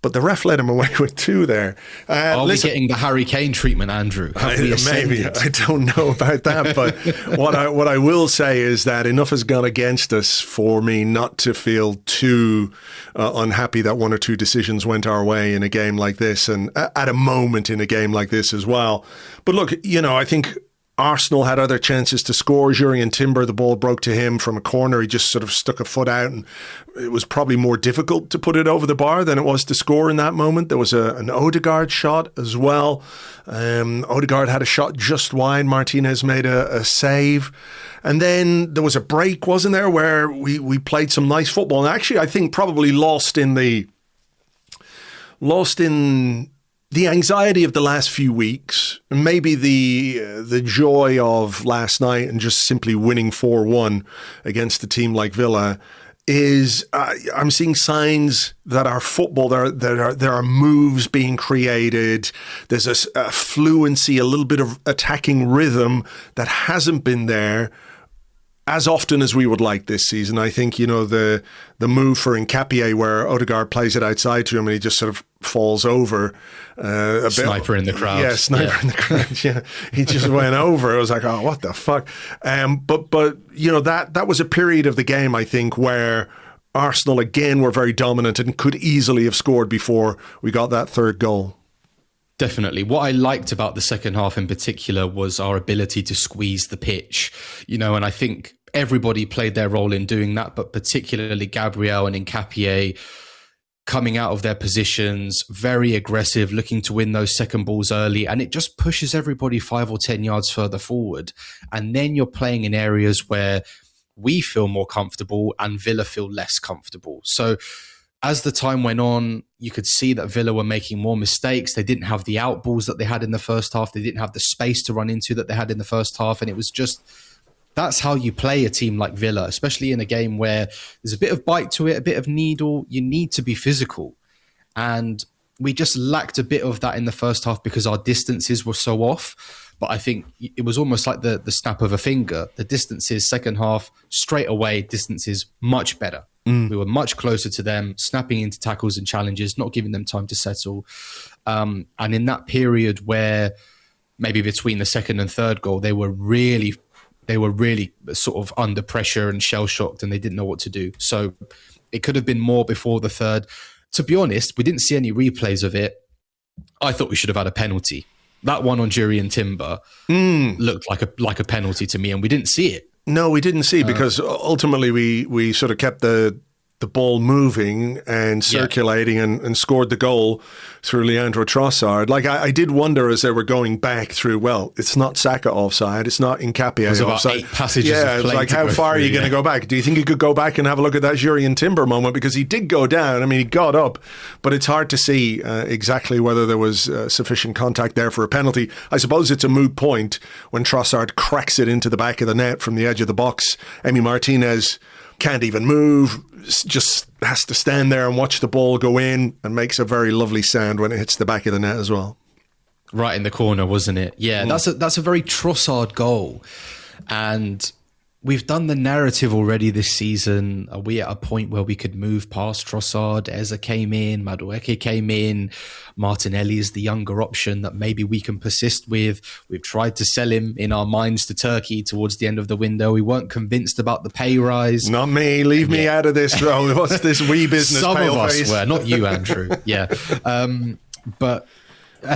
But the ref let him away with 2 there. Are we getting the Harry Kane treatment, Andrew? Maybe. I don't know about that. But what I will say is that enough has gone against us for me not to feel too unhappy that 1 or 2 decisions went our way in a game like this and at a moment in a game like this as well. But look, I think Arsenal had other chances to score. Jurriën Timber, the ball broke to him from a corner. He just sort of stuck a foot out, and it was probably more difficult to put it over the bar than it was to score in that moment. There was an Odegaard shot as well. Odegaard had a shot just wide. Martinez made a save. And then there was a break, wasn't there, where we played some nice football. And actually, I think probably lost in the anxiety of the last few weeks, and maybe the joy of last night and just simply winning 4-1 against a team like Villa is I'm seeing signs that our football, there are moves being created. There's a fluency, a little bit of attacking rhythm that hasn't been there as often as we would like this season. I think, the move for Nkapie where Odegaard plays it outside to him and he just sort of falls over. Sniper in the crowd. Yeah, sniper in the crowd. Yeah, he just went over. It was like, oh, what the fuck? But that was a period of the game, I think, where Arsenal again were very dominant and could easily have scored before we got that third goal. Definitely. What I liked about the second half in particular was our ability to squeeze the pitch, and I think everybody played their role in doing that, but particularly Gabriel and Nkapie coming out of their positions, very aggressive, looking to win those second balls early, and it just pushes everybody 5 or 10 yards further forward. And then you're playing in areas where we feel more comfortable and Villa feel less comfortable. So as the time went on, you could see that Villa were making more mistakes. They didn't have the outballs that they had in the first half. They didn't have the space to run into that they had in the first half. And it was just, that's how you play a team like Villa, especially in a game where there's a bit of bite to it, a bit of needle. You need to be physical. And we just lacked a bit of that in the first half because our distances were so off. But I think it was almost like the snap of a finger. The distances, second half, straight away, distances much better. We were much closer to them, snapping into tackles and challenges, not giving them time to settle. And in that period where maybe between the second and third goal, they were really sort of under pressure and shell-shocked and they didn't know what to do. So it could have been more before the third. To be honest, we didn't see any replays of it. I thought we should have had a penalty. That one on Jurriën Timber looked like a penalty to me, and we didn't see it. No, we didn't see because ultimately we sort of kept the ball moving and circulating and scored the goal through Leandro Trossard. Like I did wonder as they were going back through, well, it's not Saka offside, it's not Nketiah offside. 8 passages of it's play like how far are you going to go back? Do you think you could go back and have a look at that Jurriën Timber moment? Because he did go down. I mean, he got up, but it's hard to see exactly whether there was sufficient contact there for a penalty. I suppose it's a moot point when Trossard cracks it into the back of the net from the edge of the box. Emi Martinez can't even move, just has to stand there and watch the ball go in, and makes a very lovely sound when it hits the back of the net as well. Right in the corner, wasn't it? Yeah, that's a very Trossard goal. And we've done the narrative already this season. Are we at a point where we could move past Trossard? Eza came in, Madueke came in, Martinelli is the younger option that maybe we can persist with. We've tried to sell him in our minds to Turkey towards the end of the window. We weren't convinced about the pay rise. Not me. Leave me out of this, bro. What's this wee business? Some pale of us face? were, not you, Andrew. Yeah. But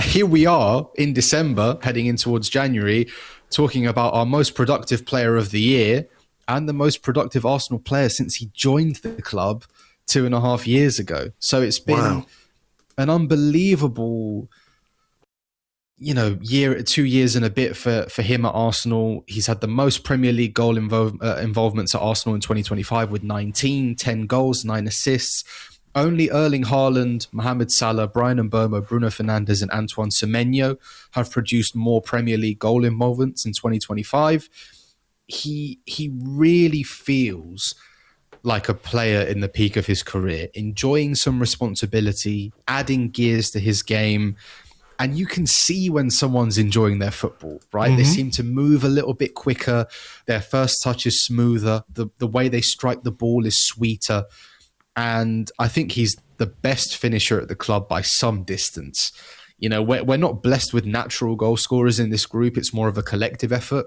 here we are in December, heading in towards January, talking about our most productive player of the year and the most productive Arsenal player since he joined the club 2.5 years ago. So it's been an unbelievable, 2 years and a bit for him at Arsenal. He's had the most Premier League goal involvements at Arsenal in 2025 with 19, 10 goals, 9 assists. Only Erling Haaland, Mohamed Salah, Brian Mbeumo, Bruno Fernandes and Antoine Semenyo have produced more Premier League goal involvements in 2025. He really feels like a player in the peak of his career, enjoying some responsibility, adding gears to his game. And you can see when someone's enjoying their football, right? They seem to move a little bit quicker. Their first touch is smoother. The way they strike the ball is sweeter. And I think he's the best finisher at the club by some distance. We're not blessed with natural goal scorers in this group. It's more of a collective effort.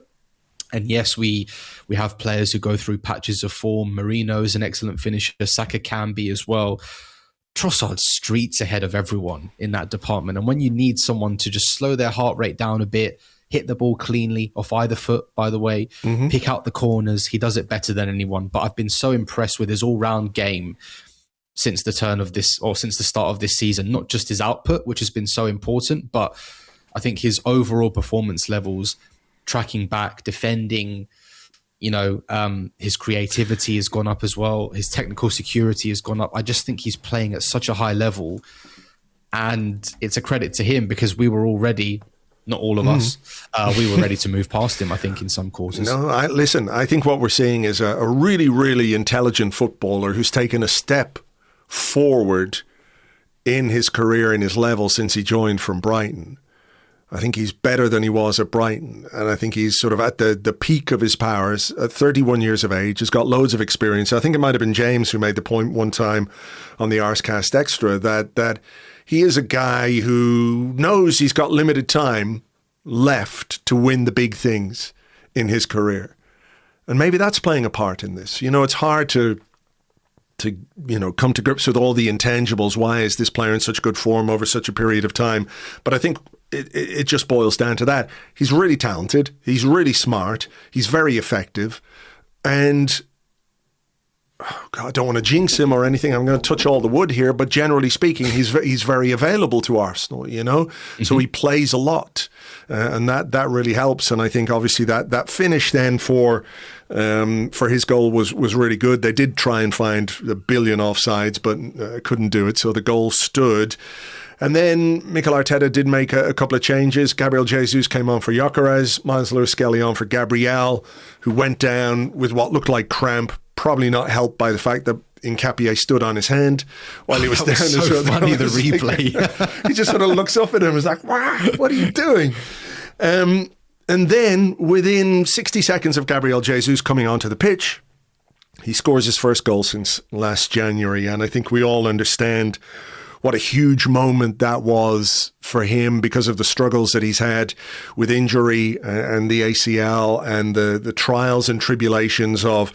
And yes, we have players who go through patches of form. Marino is an excellent finisher. Saka can be as well. Trossard's streets ahead of everyone in that department. And when you need someone to just slow their heart rate down a bit, hit the ball cleanly off either foot, by the way, pick out the corners, he does it better than anyone. But I've been so impressed with his all-round game since the start of this season. Not just his output, which has been so important, but I think his overall performance levels, tracking back, defending, his creativity has gone up as well. His technical security has gone up. I just think he's playing at such a high level, and it's a credit to him because we were already, not all of us, we were ready to move past him, I think, in some quarters. No, I think what we're seeing is a really, really intelligent footballer who's taken a step forward in his career, in his level since he joined from Brighton. I think he's better than he was at Brighton. And I think he's sort of at the peak of his powers at 31 years of age. He's got loads of experience. I think it might have been James who made the point one time on the Arsecast Extra that he is a guy who knows he's got limited time left to win the big things in his career. And maybe that's playing a part in this. It's hard to come to grips with all the intangibles. Why is this player in such good form over such a period of time? But I think it just boils down to that. He's really talented. He's really smart. He's very effective. And God, I don't want to jinx him or anything. I'm going to touch all the wood here, but generally speaking, he's very available to Arsenal, So he plays a lot, and that really helps. And I think obviously that finish then for his goal was really good. They did try and find a billion offsides, but couldn't do it. So the goal stood. And then Mikel Arteta did make a couple of changes. Gabriel Jesus came on for Gyökeres, Miles Lewis-Skelly on for Gabriel, who went down with what looked like cramp, probably not helped by the fact that Nkapie stood on his hand while he was down. Was so funny, the replay. He just sort of looks up at him and is like, wow, what are you doing? And then within 60 seconds of Gabriel Jesus coming onto the pitch, he scores his first goal since last January. And I think we all understand what a huge moment that was for him because of the struggles that he's had with injury and the ACL and the trials and tribulations of,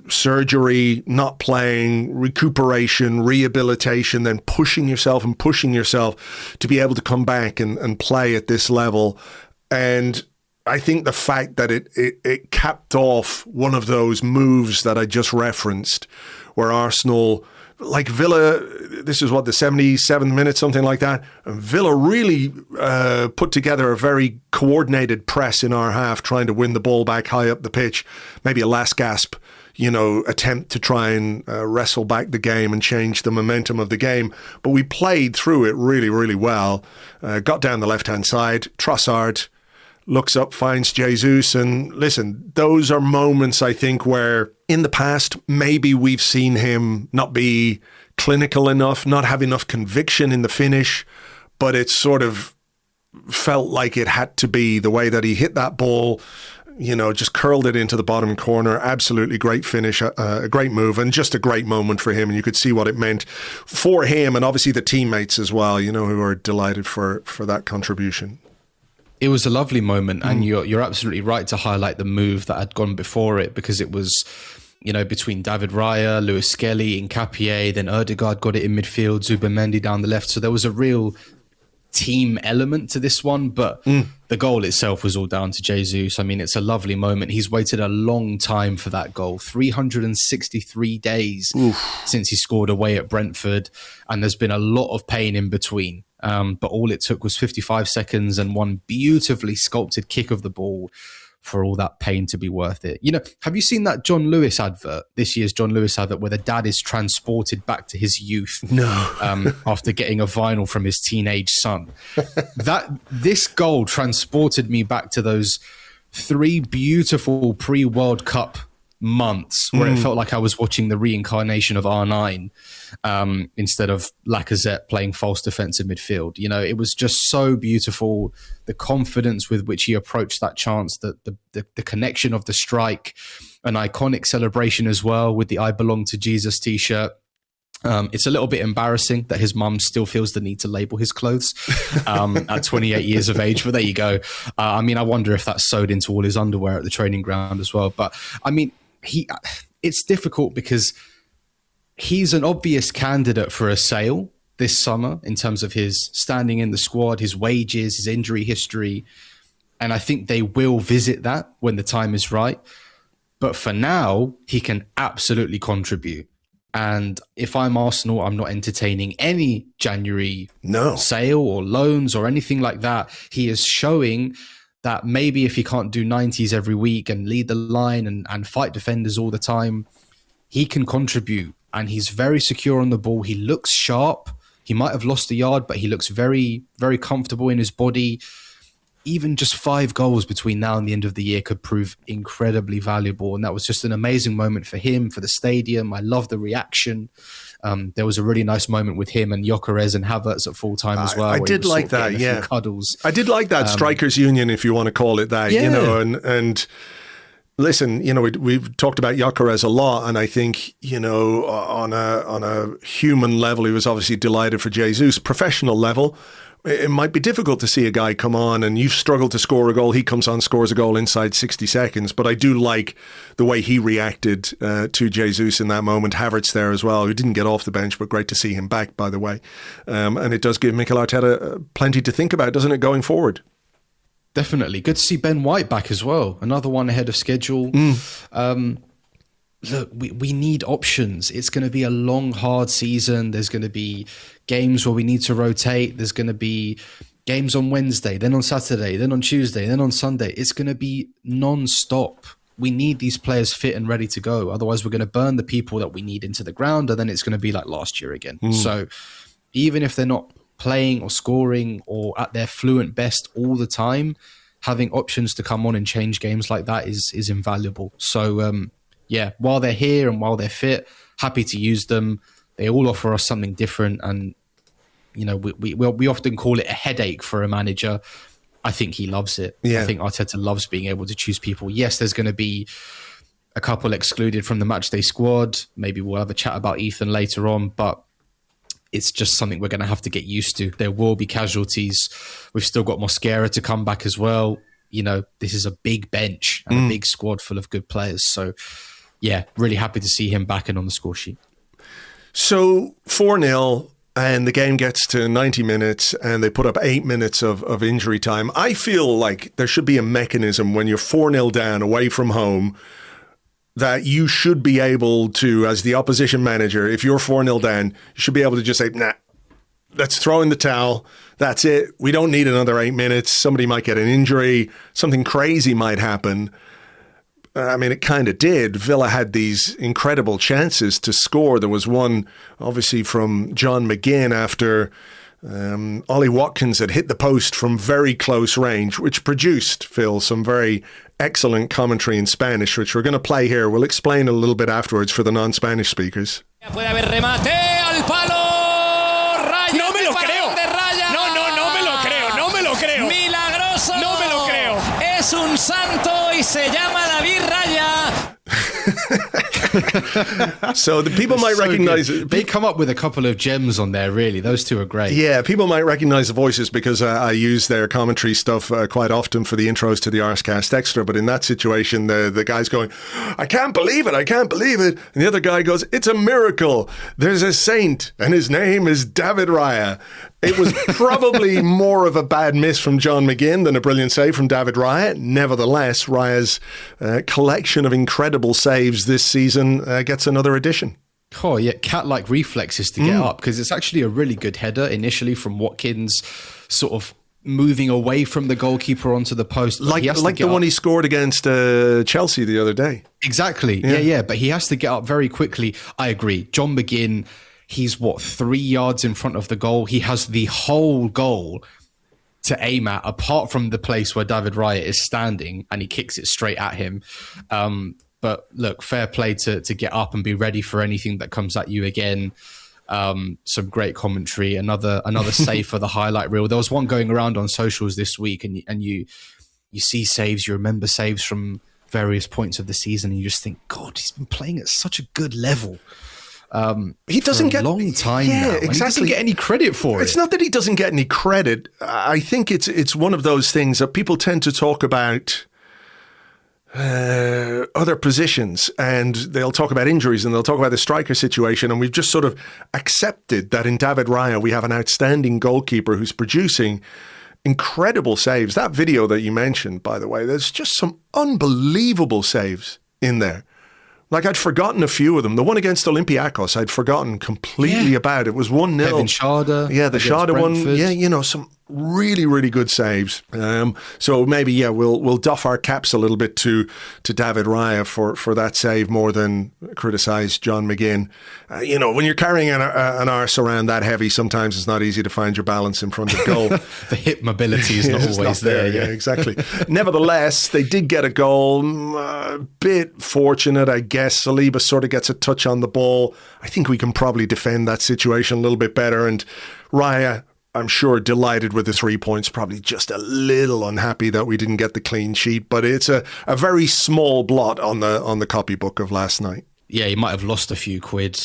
surgery, not playing, recuperation, rehabilitation, then pushing yourself to be able to come back and play at this level. And I think the fact that it capped off one of those moves that I just referenced, where Arsenal, like Villa, this is what, the 77th minute, something like that. Villa really put together a very coordinated press in our half, trying to win the ball back high up the pitch. Maybe a last gasp, attempt to try and wrestle back the game and change the momentum of the game. But we played through it really, really well. Got down the left-hand side. Trossard looks up, finds Jesus. And listen, those are moments, I think, where in the past, maybe we've seen him not be clinical enough, not have enough conviction in the finish, but it sort of felt like it had to be the way that he hit that ball, just curled it into the bottom corner. Absolutely great finish, a great move, and just a great moment for him. And you could see what it meant for him and obviously the teammates as well, who are delighted for that contribution. It was a lovely moment, and you're absolutely right to highlight the move that had gone before it, because it was, between David Raya, Lewis-Skelly, Nkapie, then Odegaard got it in midfield, Zubimendi down the left. So there was a real team element to this one, but the goal itself was all down to Jesus. I mean, it's a lovely moment. He's waited a long time for that goal, 363 days since he scored away at Brentford, and there's been a lot of pain in between. But all it took was 55 seconds and one beautifully sculpted kick of the ball for all that pain to be worth it. Have you seen that John Lewis advert, this year's John Lewis advert, where the dad is transported back to his youth? No. After getting a vinyl from his teenage son. This goal transported me back to those 3 beautiful pre-World Cup months where it felt like I was watching the reincarnation of R9 instead of Lacazette playing false defensive midfield. It was just so beautiful. The confidence with which he approached that chance, the connection of the strike, an iconic celebration as well with the I Belong to Jesus t-shirt. It's a little bit embarrassing that his mum still feels the need to label his clothes at 28 years of age, but there you go. I wonder if that's sewed into all his underwear at the training ground as well. But it's difficult because he's an obvious candidate for a sale this summer in terms of his standing in the squad, his wages, his injury history. And I think they will visit that when the time is right. But for now, he can absolutely contribute. And if I'm Arsenal, I'm not entertaining any January sale or loans or anything like that. He is showing that maybe if he can't do 90s every week and lead the line and fight defenders all the time, he can contribute. And he's very secure on the ball. He looks sharp. He might have lost a yard, but he looks very, very comfortable in his body. Even just 5 goals between now and the end of the year could prove incredibly valuable. And that was just an amazing moment for him, for the stadium. I love the reaction. There was a really nice moment with him and Gyökeres and Havertz at full time as well. I did like that, yeah. Cuddles. I did like that strikers union, if you want to call it that, and listen, we've talked about Gyökeres a lot, and I think, on a human level, he was obviously delighted for Jesus. Professional level, it might be difficult to see a guy come on and you've struggled to score a goal. He comes on, scores a goal inside 60 seconds. But I do like the way he reacted to Jesus in that moment. Havertz there as well, who didn't get off the bench, but great to see him back, by the way. And it does give Mikel Arteta plenty to think about, doesn't it, going forward? Definitely. Good to see Ben White back as well. Another one ahead of schedule. look, we need options. It's going to be a long, hard season. There's going to be games where we need to rotate. There's going to be games on Wednesday, then on Saturday, then on Tuesday, then on Sunday. It's going to be non-stop. We need these players fit and ready to go. Otherwise, we're going to burn the people that we need into the ground, and then it's going to be like last year again. So even if they're not playing or scoring or at their fluent best all the time, having options to come on and change games like that is invaluable. So, while they're here and while they're fit, happy to use them. They all offer us something different. And, we often call it a headache for a manager. I think he loves it. Yeah. I think Arteta loves being able to choose people. Yes, there's going to be a couple excluded from the matchday squad. Maybe we'll have a chat about Ethan later on, but it's just something we're going to have to get used to. There will be casualties. We've still got Mosquera to come back as well. This is a big bench and a big squad full of good players. So, really happy to see him back and on the score sheet. So 4-0 and the game gets to 90 minutes and they put up 8 minutes of injury time. I feel like there should be a mechanism when you're 4-0 down away from home that you should be able to, as the opposition manager, if you're 4-0 down, you should be able to just say, nah, let's throw in the towel. That's it. We don't need another 8 minutes. Somebody might get an injury. Something crazy might happen. I mean, it kind of did. Villa had these incredible chances to score. There was one, obviously, from John McGinn after Ollie Watkins had hit the post from very close range, which produced, Phil, some very excellent commentary in Spanish, which we're going to play here. We'll explain a little bit afterwards for the non-Spanish speakers. Puede haber remate al palo. Raya. No me lo creo. De Raya. No me lo creo. No me lo creo. Milagroso. No me lo creo. Es un santo y se llama David Raya. So the people might recognize it. They come up with a couple of gems on there, really. Those two are great. Yeah, people might recognize the voices because I use their commentary stuff quite often for the intros to the Arsecast Extra. But in that situation, the guy's going, I can't believe it. And the other guy goes, it's a miracle. There's a saint and his name is David Raya. It was probably more of a bad miss from John McGinn than a brilliant save from David Raya. Nevertheless, Raya's collection of incredible saves this season gets another edition. Oh, yeah, cat-like reflexes to get up, because it's actually a really good header initially from Watkins, sort of moving away from the goalkeeper onto the post. Like the one he scored against Chelsea the other day. Exactly, yeah, but he has to get up very quickly. I agree. John McGinn, he's 3 yards in front of the goal. He has the whole goal to aim at, apart from the place where David Raya is standing, and he kicks it straight at him. But look, fair play to get up and be ready for anything that comes at you again. Some great commentary, another save for the highlight reel. There was one going around on socials this week, and you see saves, you remember saves from various points of the season, and you just think, God, he's been playing at such a good level. He doesn't get a long time now. Exactly. He doesn't get any credit for it. It's not that he doesn't get any credit. I think it's one of those things that people tend to talk about other positions, and they'll talk about injuries and they'll talk about the striker situation, and we've just sort of accepted that in David Raya we have an outstanding goalkeeper who's producing incredible saves. That video that you mentioned, by the way, there's just some unbelievable saves in there. Like, I'd forgotten a few of them. The one against Olympiacos, I'd forgotten completely about. It was 1-0. Kevin Schade. Yeah, the Schade one. Yeah, some really, really good saves. So maybe, we'll doff our caps a little bit to David Raya for that save more than criticise John McGinn. When you're carrying an arse around that heavy, sometimes it's not easy to find your balance in front of goal. The hip mobility is not always there. Yeah, exactly. Nevertheless, they did get a goal. A bit fortunate, I guess. Saliba sort of gets a touch on the ball. I think we can probably defend that situation a little bit better. And Raya, I'm sure, delighted with the 3 points, probably just a little unhappy that we didn't get the clean sheet, but it's a very small blot on the copybook of last night. Yeah, he might have lost a few quid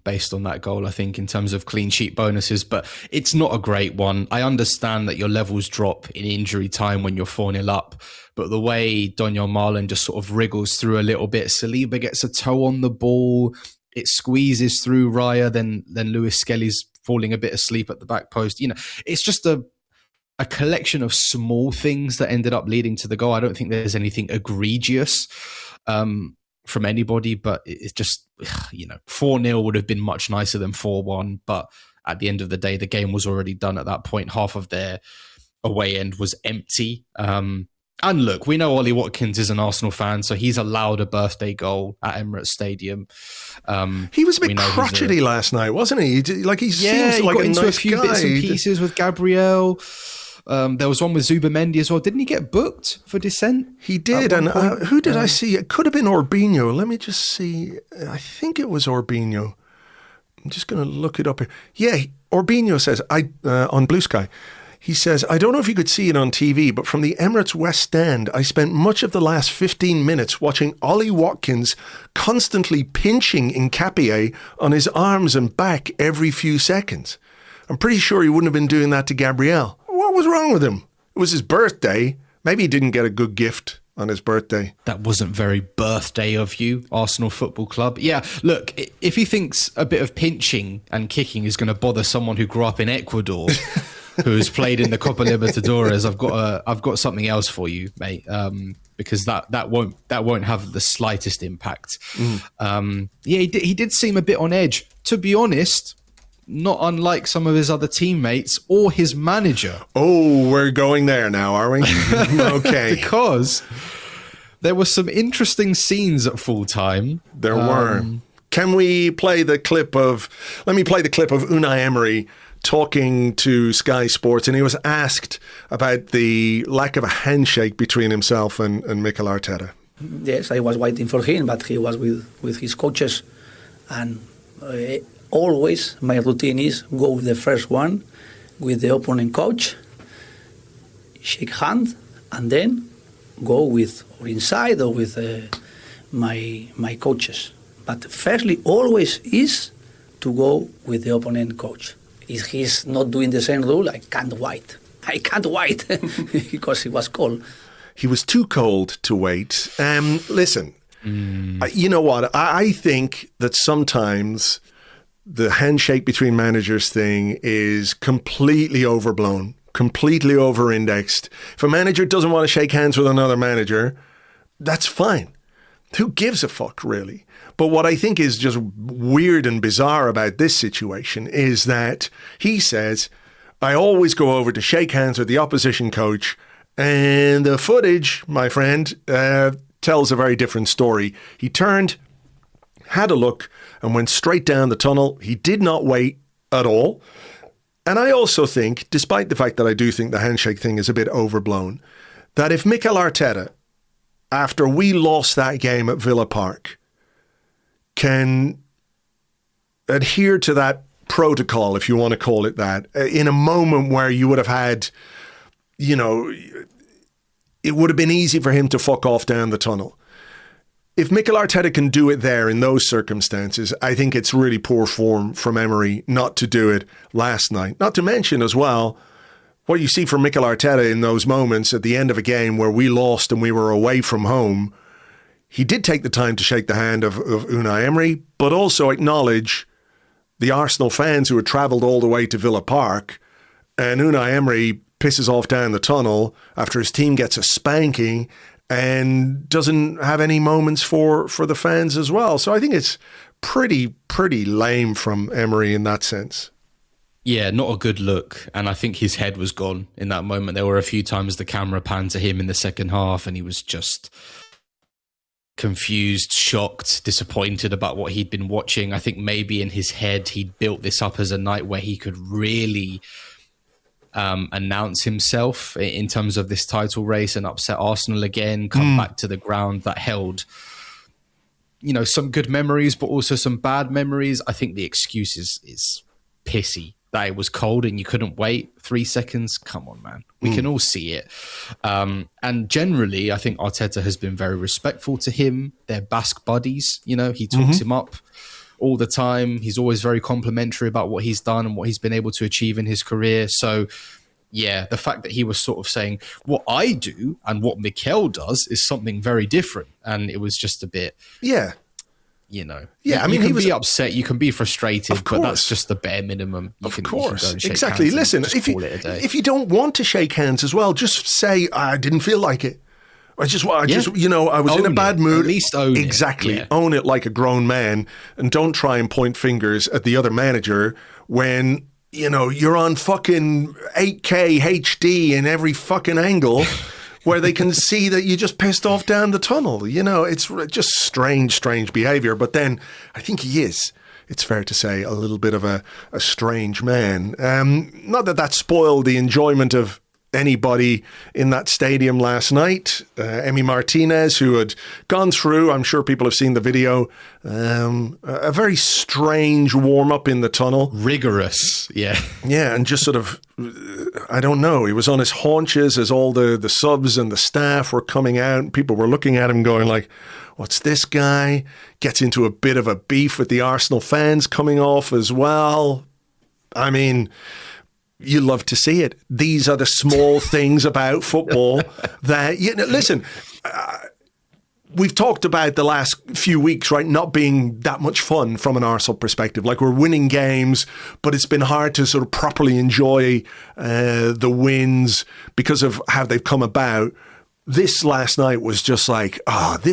based on that goal, I think, in terms of clean sheet bonuses, but it's not a great one. I understand that your levels drop in injury time when you're 4-0 up, but the way Donyell Malen just sort of wriggles through a little bit, Saliba gets a toe on the ball, it squeezes through Raya, then Lewis Skelly's falling a bit asleep at the back post. It's just a collection of small things that ended up leading to the goal. I don't think there's anything egregious. from anybody, but it's just, 4-0 would have been much nicer than 4-1. But at the end of the day, the game was already done at that point. Half of their away end was empty. And look, we know Ollie Watkins is an Arsenal fan, so he's allowed a birthday goal at Emirates Stadium. He was a bit crotchety last night, wasn't he? He seems like got a into nice a few guy. bits and pieces with Gabriel. There was one with Zubimendi as well. Didn't he get booked for dissent? He did. And who did I see? It could have been Orbinho. Let me just see. I think it was Orbinho. I'm just going to look it up here. Yeah, Orbinho says, on Blue Sky, he says, I don't know if you could see it on TV, but from the Emirates West Stand, I spent much of the last 15 minutes watching Ollie Watkins constantly pinching Nkapie on his arms and back every few seconds. I'm pretty sure he wouldn't have been doing that to Gabriel. What was wrong with him? It was his birthday. Maybe he didn't get a good gift on his birthday. That wasn't very birthday of you, Arsenal Football Club. Yeah, look, if he thinks a bit of pinching and kicking is going to bother someone who grew up in Ecuador, who's played in the Copa Libertadores, I've got something else for you, mate. Because that won't have the slightest impact. He did seem a bit on edge, to be honest. Not unlike some of his other teammates or his manager. Oh, we're going there now, are we? Okay. Because there were some interesting scenes at full time. There were. Can we play the clip of... Let me play the clip of Unai Emery talking to Sky Sports, and he was asked about the lack of a handshake between himself and Mikel Arteta. Yes, I was waiting for him, but he was with his coaches, and always my routine is go with the first one with the opponent coach, shake hand, and then go with or inside or with my coaches. But firstly, always is to go with the opponent coach. If he's not doing the same rule, I can't wait. Because he was cold. He was too cold to wait. Listen, you know what? I think that sometimes the handshake between managers thing is completely overblown, completely over-indexed. If a manager doesn't want to shake hands with another manager, that's fine. Who gives a fuck, really? But what I think is just weird and bizarre about this situation is that he says, I always go over to shake hands with the opposition coach, and the footage, my friend, tells a very different story. He turned, had a look, and went straight down the tunnel. He did not wait at all. And I also think, despite the fact that I do think the handshake thing is a bit overblown, that if Mikel Arteta, after we lost that game at Villa Park, can adhere to that protocol, if you want to call it that, in a moment where you would have had, it would have been easy for him to fuck off down the tunnel. If Mikel Arteta can do it there in those circumstances, I think it's really poor form from Emery not to do it last night. Not to mention as well, what you see from Mikel Arteta in those moments at the end of a game where we lost and we were away from home, he did take the time to shake the hand of Unai Emery, but also acknowledge the Arsenal fans who had travelled all the way to Villa Park, and Unai Emery pisses off down the tunnel after his team gets a spanking and doesn't have any moments for the fans as well. So I think it's pretty lame from Emery in that sense. Yeah, not a good look. And I think his head was gone in that moment. There were a few times the camera panned to him in the second half and he was just confused, shocked, disappointed about what he'd been watching. I think maybe in his head he'd built this up as a night where he could really announce himself in terms of this title race and upset Arsenal again, come back to the ground that held, some good memories, but also some bad memories. I think the excuse is pissy. That it was cold and you couldn't wait 3 seconds. Come on, man. We can all see it. And generally, I think Arteta has been very respectful to him. They're Basque buddies. He talks him up all the time. He's always very complimentary about what he's done and what he's been able to achieve in his career. So, yeah, the fact that he was sort of saying, what I do and what Mikel does is something very different. And it was just a bit... Yeah. Yeah, I mean, you can be upset, you can be frustrated, but that's just the bare minimum. Of course, exactly. Listen, if you don't want to shake hands as well, just say, I didn't feel like it. I just, I was in a bad mood. At least own it. Exactly. Yeah. Own it like a grown man, and don't try and point fingers at the other manager when, you're on fucking 8K HD in every fucking angle where they can see that you just pissed off down the tunnel. It's just strange behavior. But then I think he is, it's fair to say, a little bit of a strange man. Not that spoiled the enjoyment of anybody in that stadium last night. Emi Martinez, who had gone through, I'm sure people have seen the video, a very strange warm-up in the tunnel. Rigorous, yeah. Yeah, and just sort of, I don't know, he was on his haunches as all the subs and the staff were coming out, and people were looking at him going like, what's this guy? Gets into a bit of a beef with the Arsenal fans coming off as well. I mean, you love to see it. These are the small things about football that, listen, we've talked about the last few weeks, right, not being that much fun from an Arsenal perspective. Like, we're winning games, but it's been hard to sort of properly enjoy the wins because of how they've come about. This last night was just like,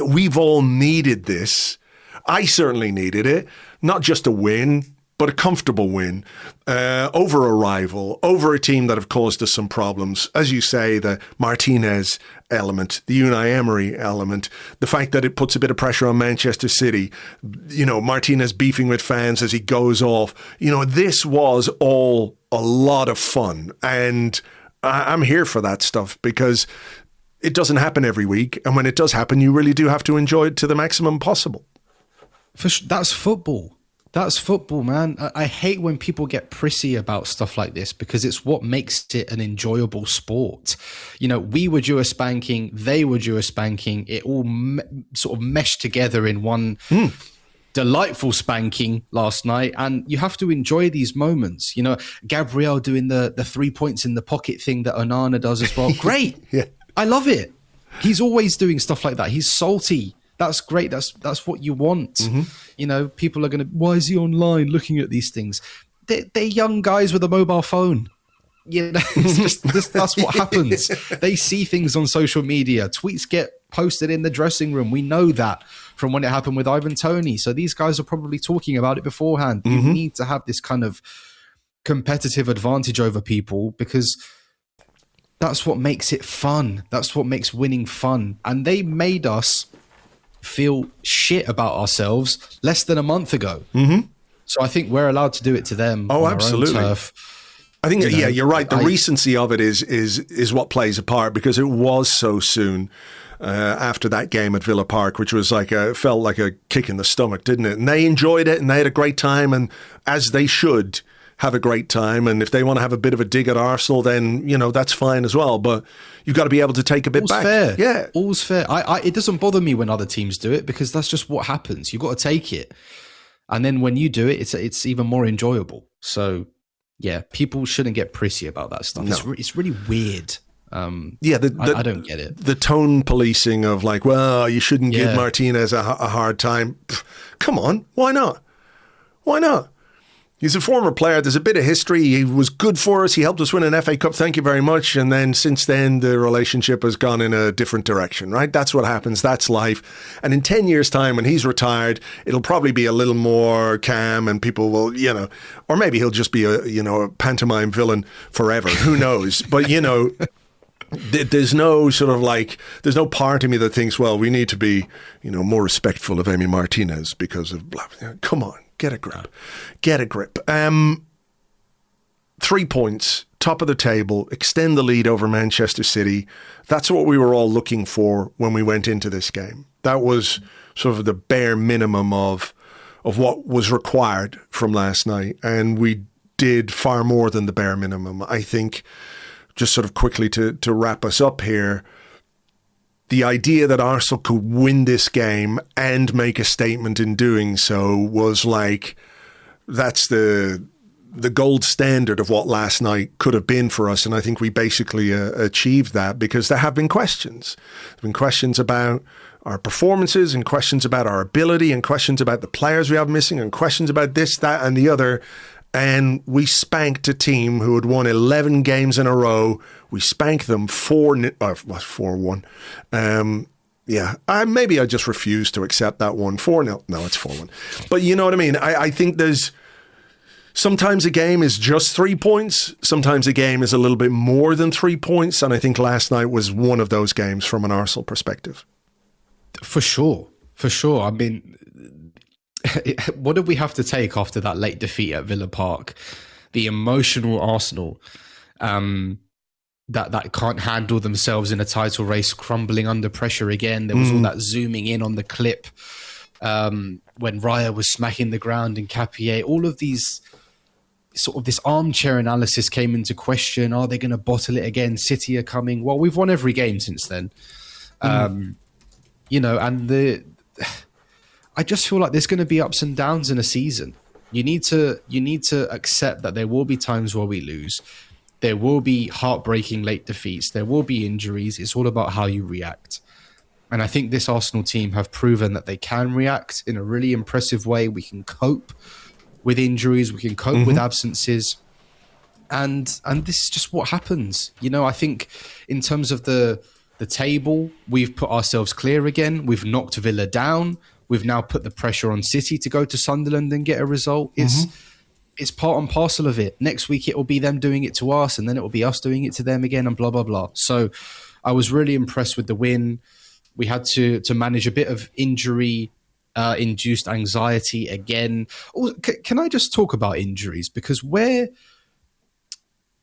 we've all needed this. I certainly needed it. Not just a win, but a comfortable win over a rival, over a team that have caused us some problems. As you say, the Martinez element, the Unai Emery element, the fact that it puts a bit of pressure on Manchester City, Martinez beefing with fans as he goes off. This was all a lot of fun. And I'm here for that stuff because it doesn't happen every week. And when it does happen, you really do have to enjoy it to the maximum possible. That's football. That's football, man. I hate when people get prissy about stuff like this because it's what makes it an enjoyable sport. We were due a spanking, they were due a spanking. It all sort of meshed together in one delightful spanking last night, and you have to enjoy these moments. Gabriel doing the 3 points in the pocket thing that Onana does as well. Great. Yeah. I love it. He's always doing stuff like that. He's salty. That's great. That's what you want. Mm-hmm. People are going to, why is he online looking at these things? They're young guys with a mobile phone. It's just that's what happens. They see things on social media. Tweets get posted in the dressing room. We know that from when it happened with Ivan Toney. So these guys are probably talking about it beforehand. Mm-hmm. You need to have this kind of competitive advantage over people because that's what makes it fun. That's what makes winning fun. And they made us feel shit about ourselves less than a month ago. Mm-hmm. So I think we're allowed to do it to them. Oh, absolutely. On our own turf. I think, you're right. The recency of it is what plays a part because it was so soon after that game at Villa Park, which was felt like a kick in the stomach, didn't it? And they enjoyed it and they had a great time, and as they should have a great time. And if they want to have a bit of a dig at Arsenal, then, that's fine as well. But you've got to be able to take a bit back. Fair. Yeah. All's fair. It doesn't bother me when other teams do it because that's just what happens. You've got to take it. And then when you do it, it's even more enjoyable. So, yeah, people shouldn't get prissy about that stuff. No. It's really weird. I don't get it. The tone policing of you shouldn't give Martinez a hard time. Pff, come on. Why not? Why not? He's a former player. There's a bit of history. He was good for us. He helped us win an FA Cup. Thank you very much. And then since then, the relationship has gone in a different direction, right? That's what happens. That's life. And in 10 years' time, when he's retired, it'll probably be a little more calm and people will, or maybe he'll just be a pantomime villain forever. Who knows? But, there's no sort of there's no part of me that thinks, well, we need to be, more respectful of Emi Martinez because of blah. Come on. Get a grip. Get a grip. 3 points, top of the table, extend the lead over Manchester City. That's what we were all looking for when we went into this game. That was sort of the bare minimum of what was required from last night. And we did far more than the bare minimum. I think, just sort of quickly to wrap us up here, the idea that Arsenal could win this game and make a statement in doing so was that's the gold standard of what last night could have been for us. And I think we basically achieved that because there have been questions. There have been questions about our performances and questions about our ability and questions about the players we have missing and questions about this, that and the other. and we spanked a team who had won 11 games in a row. We spanked them 4-1. Maybe I just refuse to accept that one. 4-0. No, it's 4-1. But you know what I mean? I think there's sometimes a game is just 3 points. Sometimes a game is a little bit more than 3 points. And I think last night was one of those games from an Arsenal perspective. For sure. I mean, what did we have to take after that late defeat at Villa Park? The emotional Arsenal that can't handle themselves in a title race, crumbling under pressure again. There was all that zooming in on the clip when Raya was smacking the ground in Capier. All of these sort of this armchair analysis came into question. Are they going to bottle it again? City are coming. Well, we've won every game since then. I just feel like there's going to be ups and downs in a season. You need to accept that there will be times where we lose. There will be heartbreaking late defeats. There will be injuries. It's all about how you react. And I think this Arsenal team have proven that they can react in a really impressive way. We can cope with injuries. We can cope with absences. And this is just what happens. You know, I think in terms of the table, we've put ourselves clear again. We've knocked Villa down. We've now put the pressure on City to go to Sunderland and get a result. It's part and parcel of it. Next week, it will be them doing it to us, and then it will be us doing it to them again, and blah, blah, blah. So I was really impressed with the win. We had to manage a bit of injury-induced anxiety again. Can I just talk about injuries? Because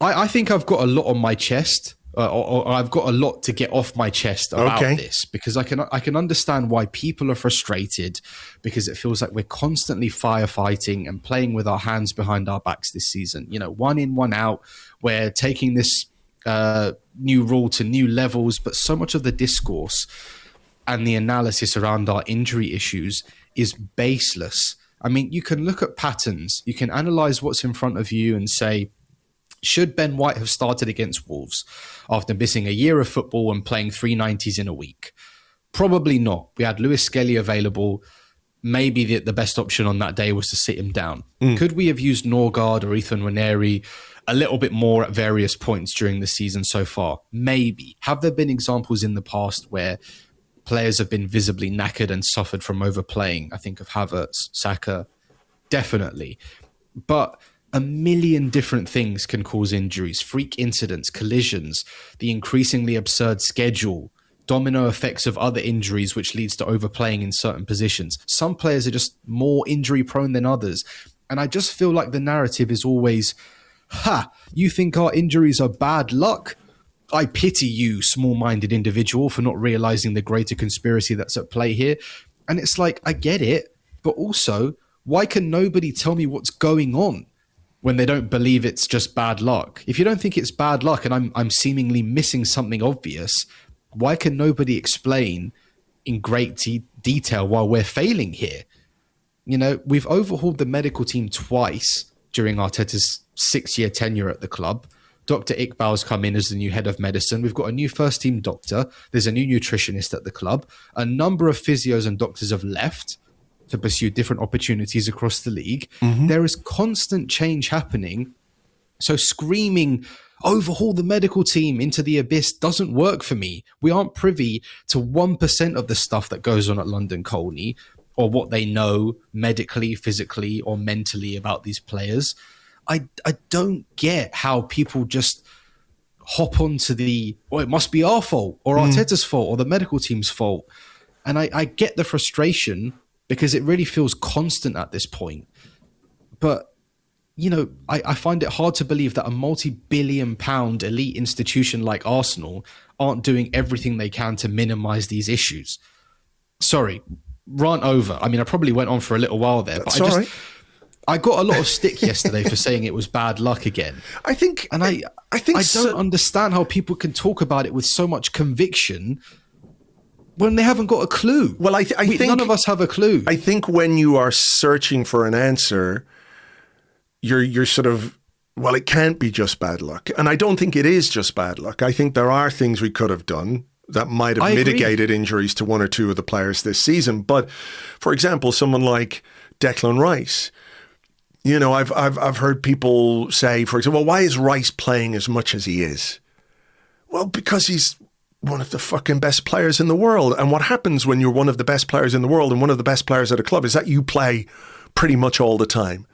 I think I've got a lot on my chest, or I've got a lot to get off my chest about this, because I can understand why people are frustrated, because it feels like we're constantly firefighting and playing with our hands behind our backs this season. You know, 1 in, 1 out. We're taking this new rule to new levels, but so much of the discourse and the analysis around our injury issues is baseless. I mean, you can look at patterns, you can analyze what's in front of you and say, should Ben White have started against Wolves after missing a year of football and playing 390s in a week? Probably not. We had Lewis Skelly available. Maybe the best option on that day was to sit him down. Could we have used Norgard or Ethan Nwaneri a little bit more at various points during the season so far? Maybe. Have there been examples in the past where players have been visibly knackered and suffered from overplaying? I think of Havertz, Saka, definitely. But a million different things can cause injuries: freak incidents, collisions, the increasingly absurd schedule, domino effects of other injuries, which leads to overplaying in certain positions. Some players are just more injury prone than others. And I just feel like the narrative is always, you think our injuries are bad luck? I pity you, small-minded individual, for not realizing the greater conspiracy that's at play here. And it's like, I get it, but also, why can nobody tell me what's going on when they don't believe it's just bad luck? If you don't think it's bad luck and I'm seemingly missing something obvious, why can nobody explain in great detail why we're failing here? You know, we've overhauled the medical team twice during Arteta's 6-year tenure at the club. Dr. Iqbal's come in as the new head of medicine. We've got a new first-team doctor. There's a new nutritionist at the club. A number of physios and doctors have left to pursue different opportunities across the league. There is constant change happening. So screaming, overhaul the medical team into the abyss doesn't work for me. We aren't privy to 1% of the stuff that goes on at London Colney, or what they know medically, physically, or mentally about these players. I don't get how people just hop onto it must be our fault, or Arteta's fault, or the medical team's fault. And I get the frustration, because it really feels constant at this point. But, you know, I find it hard to believe that a multi-billion-pound elite institution like Arsenal aren't doing everything they can to minimise these issues. Sorry, rant over. I mean, I probably went on for a little while there, but I got a lot of stick yesterday for saying it was bad luck again. I don't understand how people can talk about it with so much conviction when they haven't got a clue. Well, I think none of us have a clue. I think when you are searching for an answer, you're sort of, well, it can't be just bad luck. And I don't think it is just bad luck. I think there are things we could have done that might have mitigated injuries to one or two of the players this season. But, for example, someone like Declan Rice, You know, I've heard people say, for example, well, why is Rice playing as much as he is? Well, because he's one of the fucking best players in the world. And what happens when you're one of the best players in the world and one of the best players at a club is that you play pretty much all the time.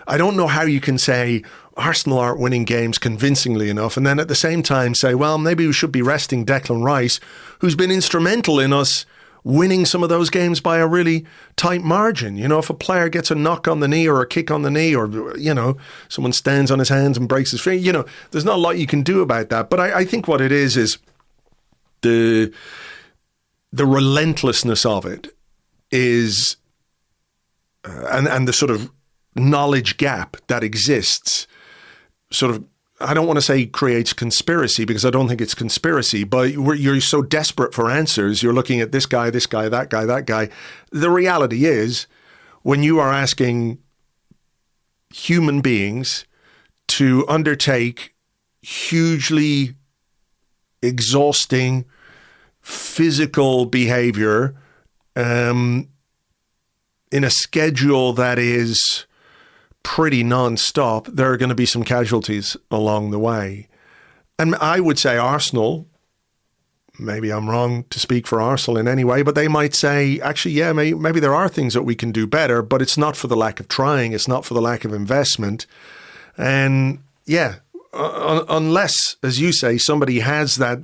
I don't know how you can say Arsenal aren't winning games convincingly enough and then at the same time say, well, maybe we should be resting Declan Rice, who's been instrumental in us winning some of those games by a really tight margin. You know, if a player gets a knock on the knee or a kick on the knee or, you know, someone stands on his hands and breaks his finger, you know, there's not a lot you can do about that. But I think what it is the relentlessness of it is, and the sort of knowledge gap that exists sort of, I don't want to say creates conspiracy because I don't think it's conspiracy, but you're so desperate for answers. You're looking at this guy, that guy. The reality is when you are asking human beings to undertake hugely exhausting physical behavior in a schedule that is pretty non-stop, there are going to be some casualties along the way. And I would say Arsenal, maybe I'm wrong to speak for Arsenal in any way, but they might say, actually, yeah, maybe there are things that we can do better, but it's not for the lack of trying, it's not for the lack of investment. And yeah, unless, as you say, somebody has that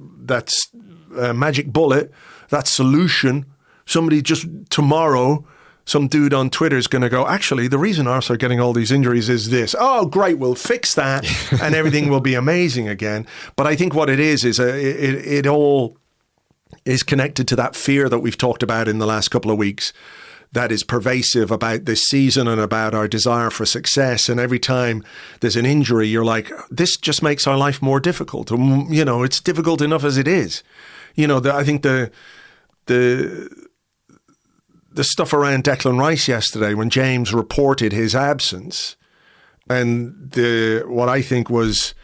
magic bullet, that solution, somebody just tomorrow, some dude on Twitter is going to go, actually, the reason Arsenal are getting all these injuries is this. Oh, great, we'll fix that and everything will be amazing again. But I think what it is it all is connected to that fear that we've talked about in the last couple of weeks that is pervasive about this season and about our desire for success. And every time there's an injury, you're like, this just makes our life more difficult. You know, it's difficult enough as it is. You know, I think the stuff around Declan Rice yesterday when James reported his absence and what I think was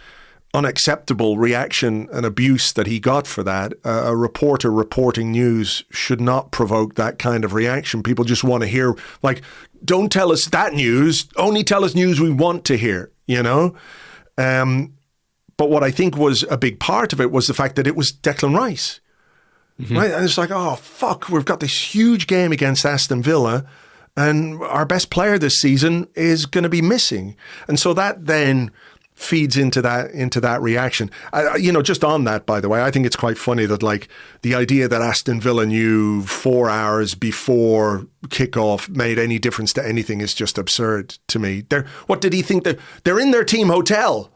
unacceptable reaction and abuse that he got for that, a reporter reporting news should not provoke that kind of reaction. People just want to hear, like, don't tell us that news, only tell us news we want to hear, you know? But what I think was a big part of it was the fact that it was Declan Rice. Mm-hmm. Right? And it's like, oh, fuck, we've got this huge game against Aston Villa and our best player this season is going to be missing. And so that then feeds into that reaction. You know, just on that, by the way, I think it's quite funny that, like, the idea that Aston Villa knew 4 hours before kickoff made any difference to anything is just absurd to me. What did he think? They're in their team hotel.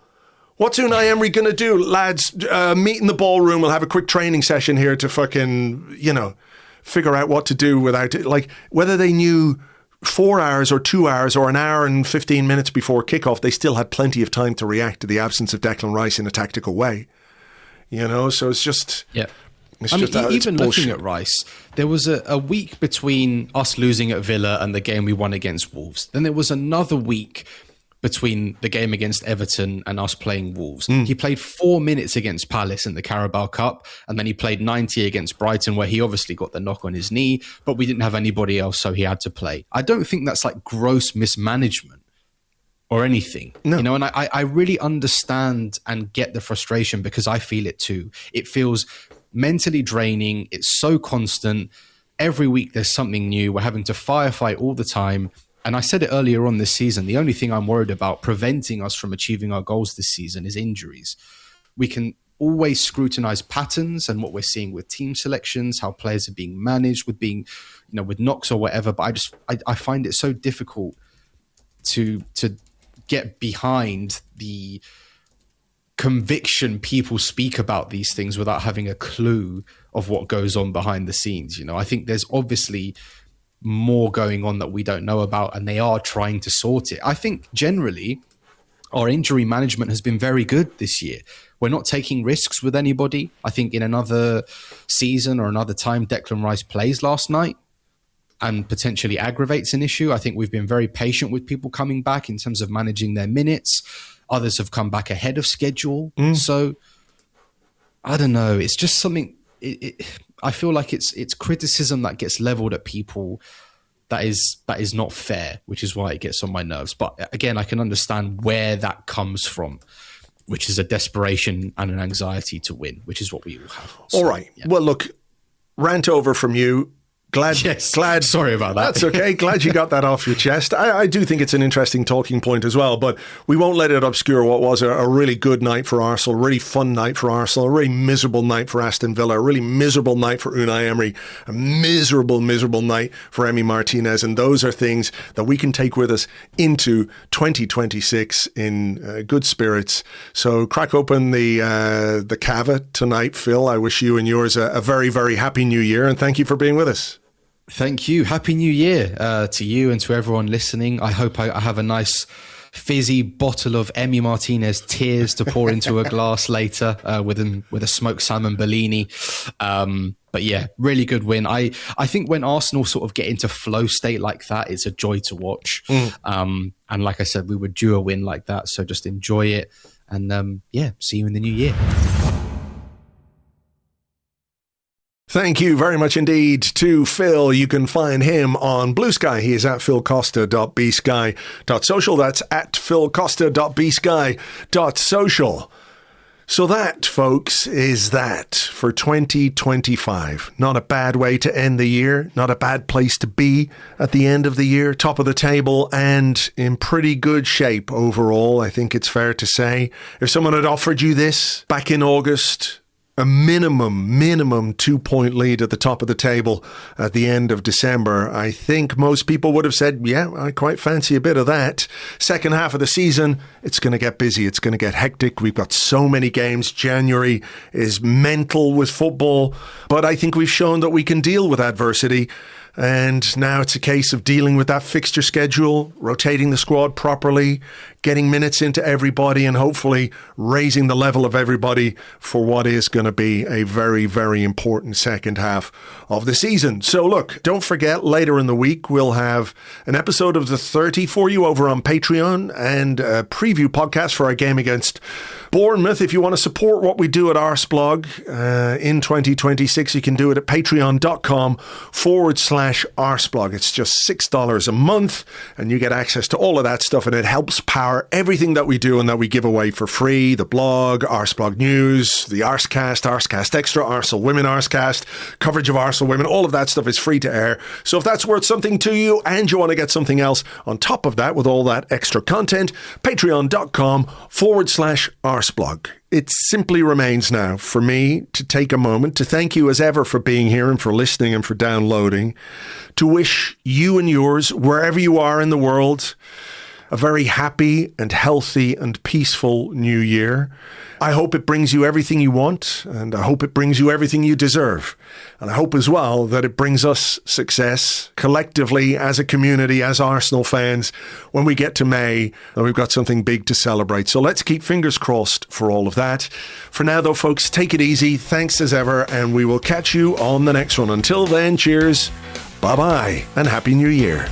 What's Unai Emery going to do? Lads, meet in the ballroom. We'll have a quick training session here to fucking, you know, figure out what to do without it. Like, whether they knew 4 hours or 2 hours or an hour and 15 minutes before kickoff, they still had plenty of time to react to the absence of Declan Rice in a tactical way. You know, so it's just... Yeah. Even looking at Rice, there was a week between us losing at Villa and the game we won against Wolves. Then there was another week between the game against Everton and us playing Wolves. He played 4 minutes against Palace in the Carabao Cup, and then he played 90 against Brighton, where he obviously got the knock on his knee, but we didn't have anybody else, so he had to play. I don't think that's like gross mismanagement or anything. No. You know, and I really understand and get the frustration because I feel it too. It feels mentally draining. It's so constant. Every week there's something new. We're having to firefight all the time. And I said it earlier on this season, the only thing I'm worried about preventing us from achieving our goals this season is injuries. We can always scrutinize patterns and what we're seeing with team selections, how players are being managed with being, you know, with knocks or whatever. But I find it so difficult to get behind the conviction people speak about these things without having a clue of what goes on behind the scenes. You know, I think there's obviously more going on that we don't know about, and they are trying to sort it. I think generally our injury management has been very good this year. We're not taking risks with anybody. I think in another season or another time, Declan Rice plays last night and potentially aggravates an issue. I think we've been very patient with people coming back in terms of managing their minutes. Others have come back ahead of schedule. So I don't know. It's just something... I feel like it's criticism that gets leveled at people That is not fair, which is why it gets on my nerves. But again, I can understand where that comes from, which is a desperation and an anxiety to win, which is what we all have. So, all right. Yeah. Well, look, rant over from you. Glad. Sorry about that. That's okay. Glad you got that off your chest. I do think it's an interesting talking point as well, but we won't let it obscure what was a really good night for Arsenal, a really fun night for Arsenal, a really miserable night for Aston Villa, a really miserable night for Unai Emery, a miserable night for Emi Martinez. And those are things that we can take with us into 2026 in good spirits. So crack open the cava tonight, Phil. I wish you and yours a very, very happy new year, and thank you for being with us. Thank you. Happy New Year to you and to everyone listening. I hope I have a nice fizzy bottle of Emi Martinez tears to pour into a glass later with a smoked salmon Bellini. But yeah, really good win. I think when Arsenal sort of get into flow state like that, it's a joy to watch. And like I said, we were due a win like that. So just enjoy it. And see you in the new year. Thank you very much indeed to Phil. You can find him on Blue Sky. He is at philcosta.bsky.social. That's at philcosta.bsky.social. So that, folks, is that for 2025. Not a bad way to end the year. Not a bad place to be at the end of the year. Top of the table and in pretty good shape overall, I think it's fair to say. If someone had offered you this back in August, a minimum 2-point lead at the top of the table at the end of December, I think most people would have said, yeah, I quite fancy a bit of that. Second half of the season, it's going to get busy. It's going to get hectic. We've got so many games. January is mental with football, but I think we've shown that we can deal with adversity. And now it's a case of dealing with that fixture schedule, rotating the squad properly, getting minutes into everybody, and hopefully raising the level of everybody for what is going to be a very, very important second half of the season. So look, don't forget, later in the week, we'll have an episode of The 30 for you over on Patreon and a preview podcast for our game against Bournemouth. If you want to support what we do at Arseblog in 2026, you can do it at patreon.com/Arseblog. It's just $6 a month and you get access to all of that stuff, and it helps power everything that we do and that we give away for free. The blog, Arseblog News, the Arsecast, Arsecast Extra, Arsenal Women Arsecast, coverage of Arsenal Women, all of that stuff is free to air. So if that's worth something to you and you want to get something else on top of that with all that extra content, patreon.com/Arseblog. It simply remains now for me to take a moment to thank you as ever for being here and for listening and for downloading, to wish you and yours, wherever you are in the world, a very happy and healthy and peaceful new year. I hope it brings you everything you want, and I hope it brings you everything you deserve. And I hope as well that it brings us success collectively as a community, as Arsenal fans, when we get to May, and we've got something big to celebrate. So let's keep fingers crossed for all of that. For now, though, folks, take it easy. Thanks as ever, and we will catch you on the next one. Until then, cheers, bye-bye, and Happy New Year.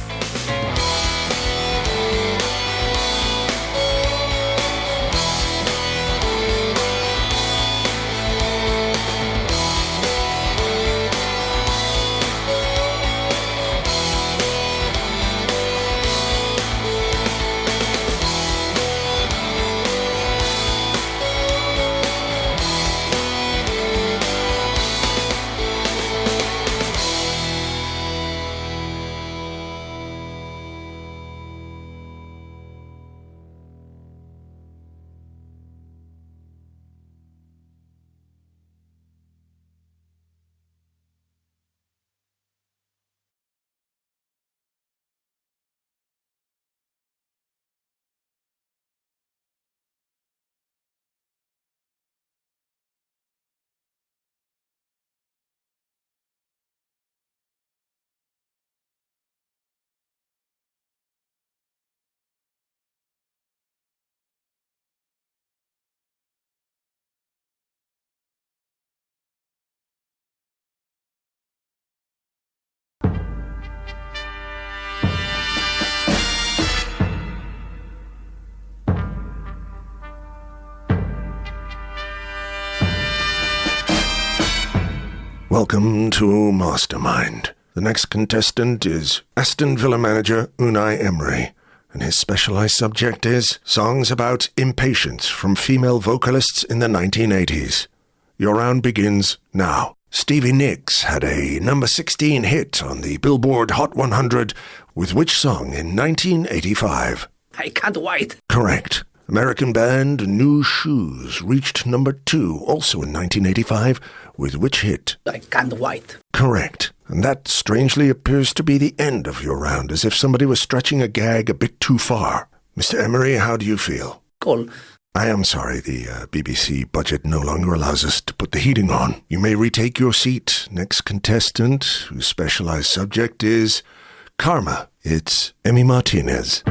Welcome to Mastermind. The next contestant is Aston Villa manager Unai Emery, and his specialised subject is songs about impatience from female vocalists in the 1980s. Your round begins now. Stevie Nicks had a number 16 hit on the Billboard Hot 100 with which song in 1985? I Can't Wait. Correct. American band New Shoes reached number 2 also in 1985 with which hit? I Can't Wait. Correct. And that strangely appears to be the end of your round, as if somebody was stretching a gag a bit too far. Mr. Emery, how do you feel? Cool. I am sorry, the BBC budget no longer allows us to put the heating on. You may retake your seat. Next contestant, whose specialized subject is karma. It's Emi Martinez.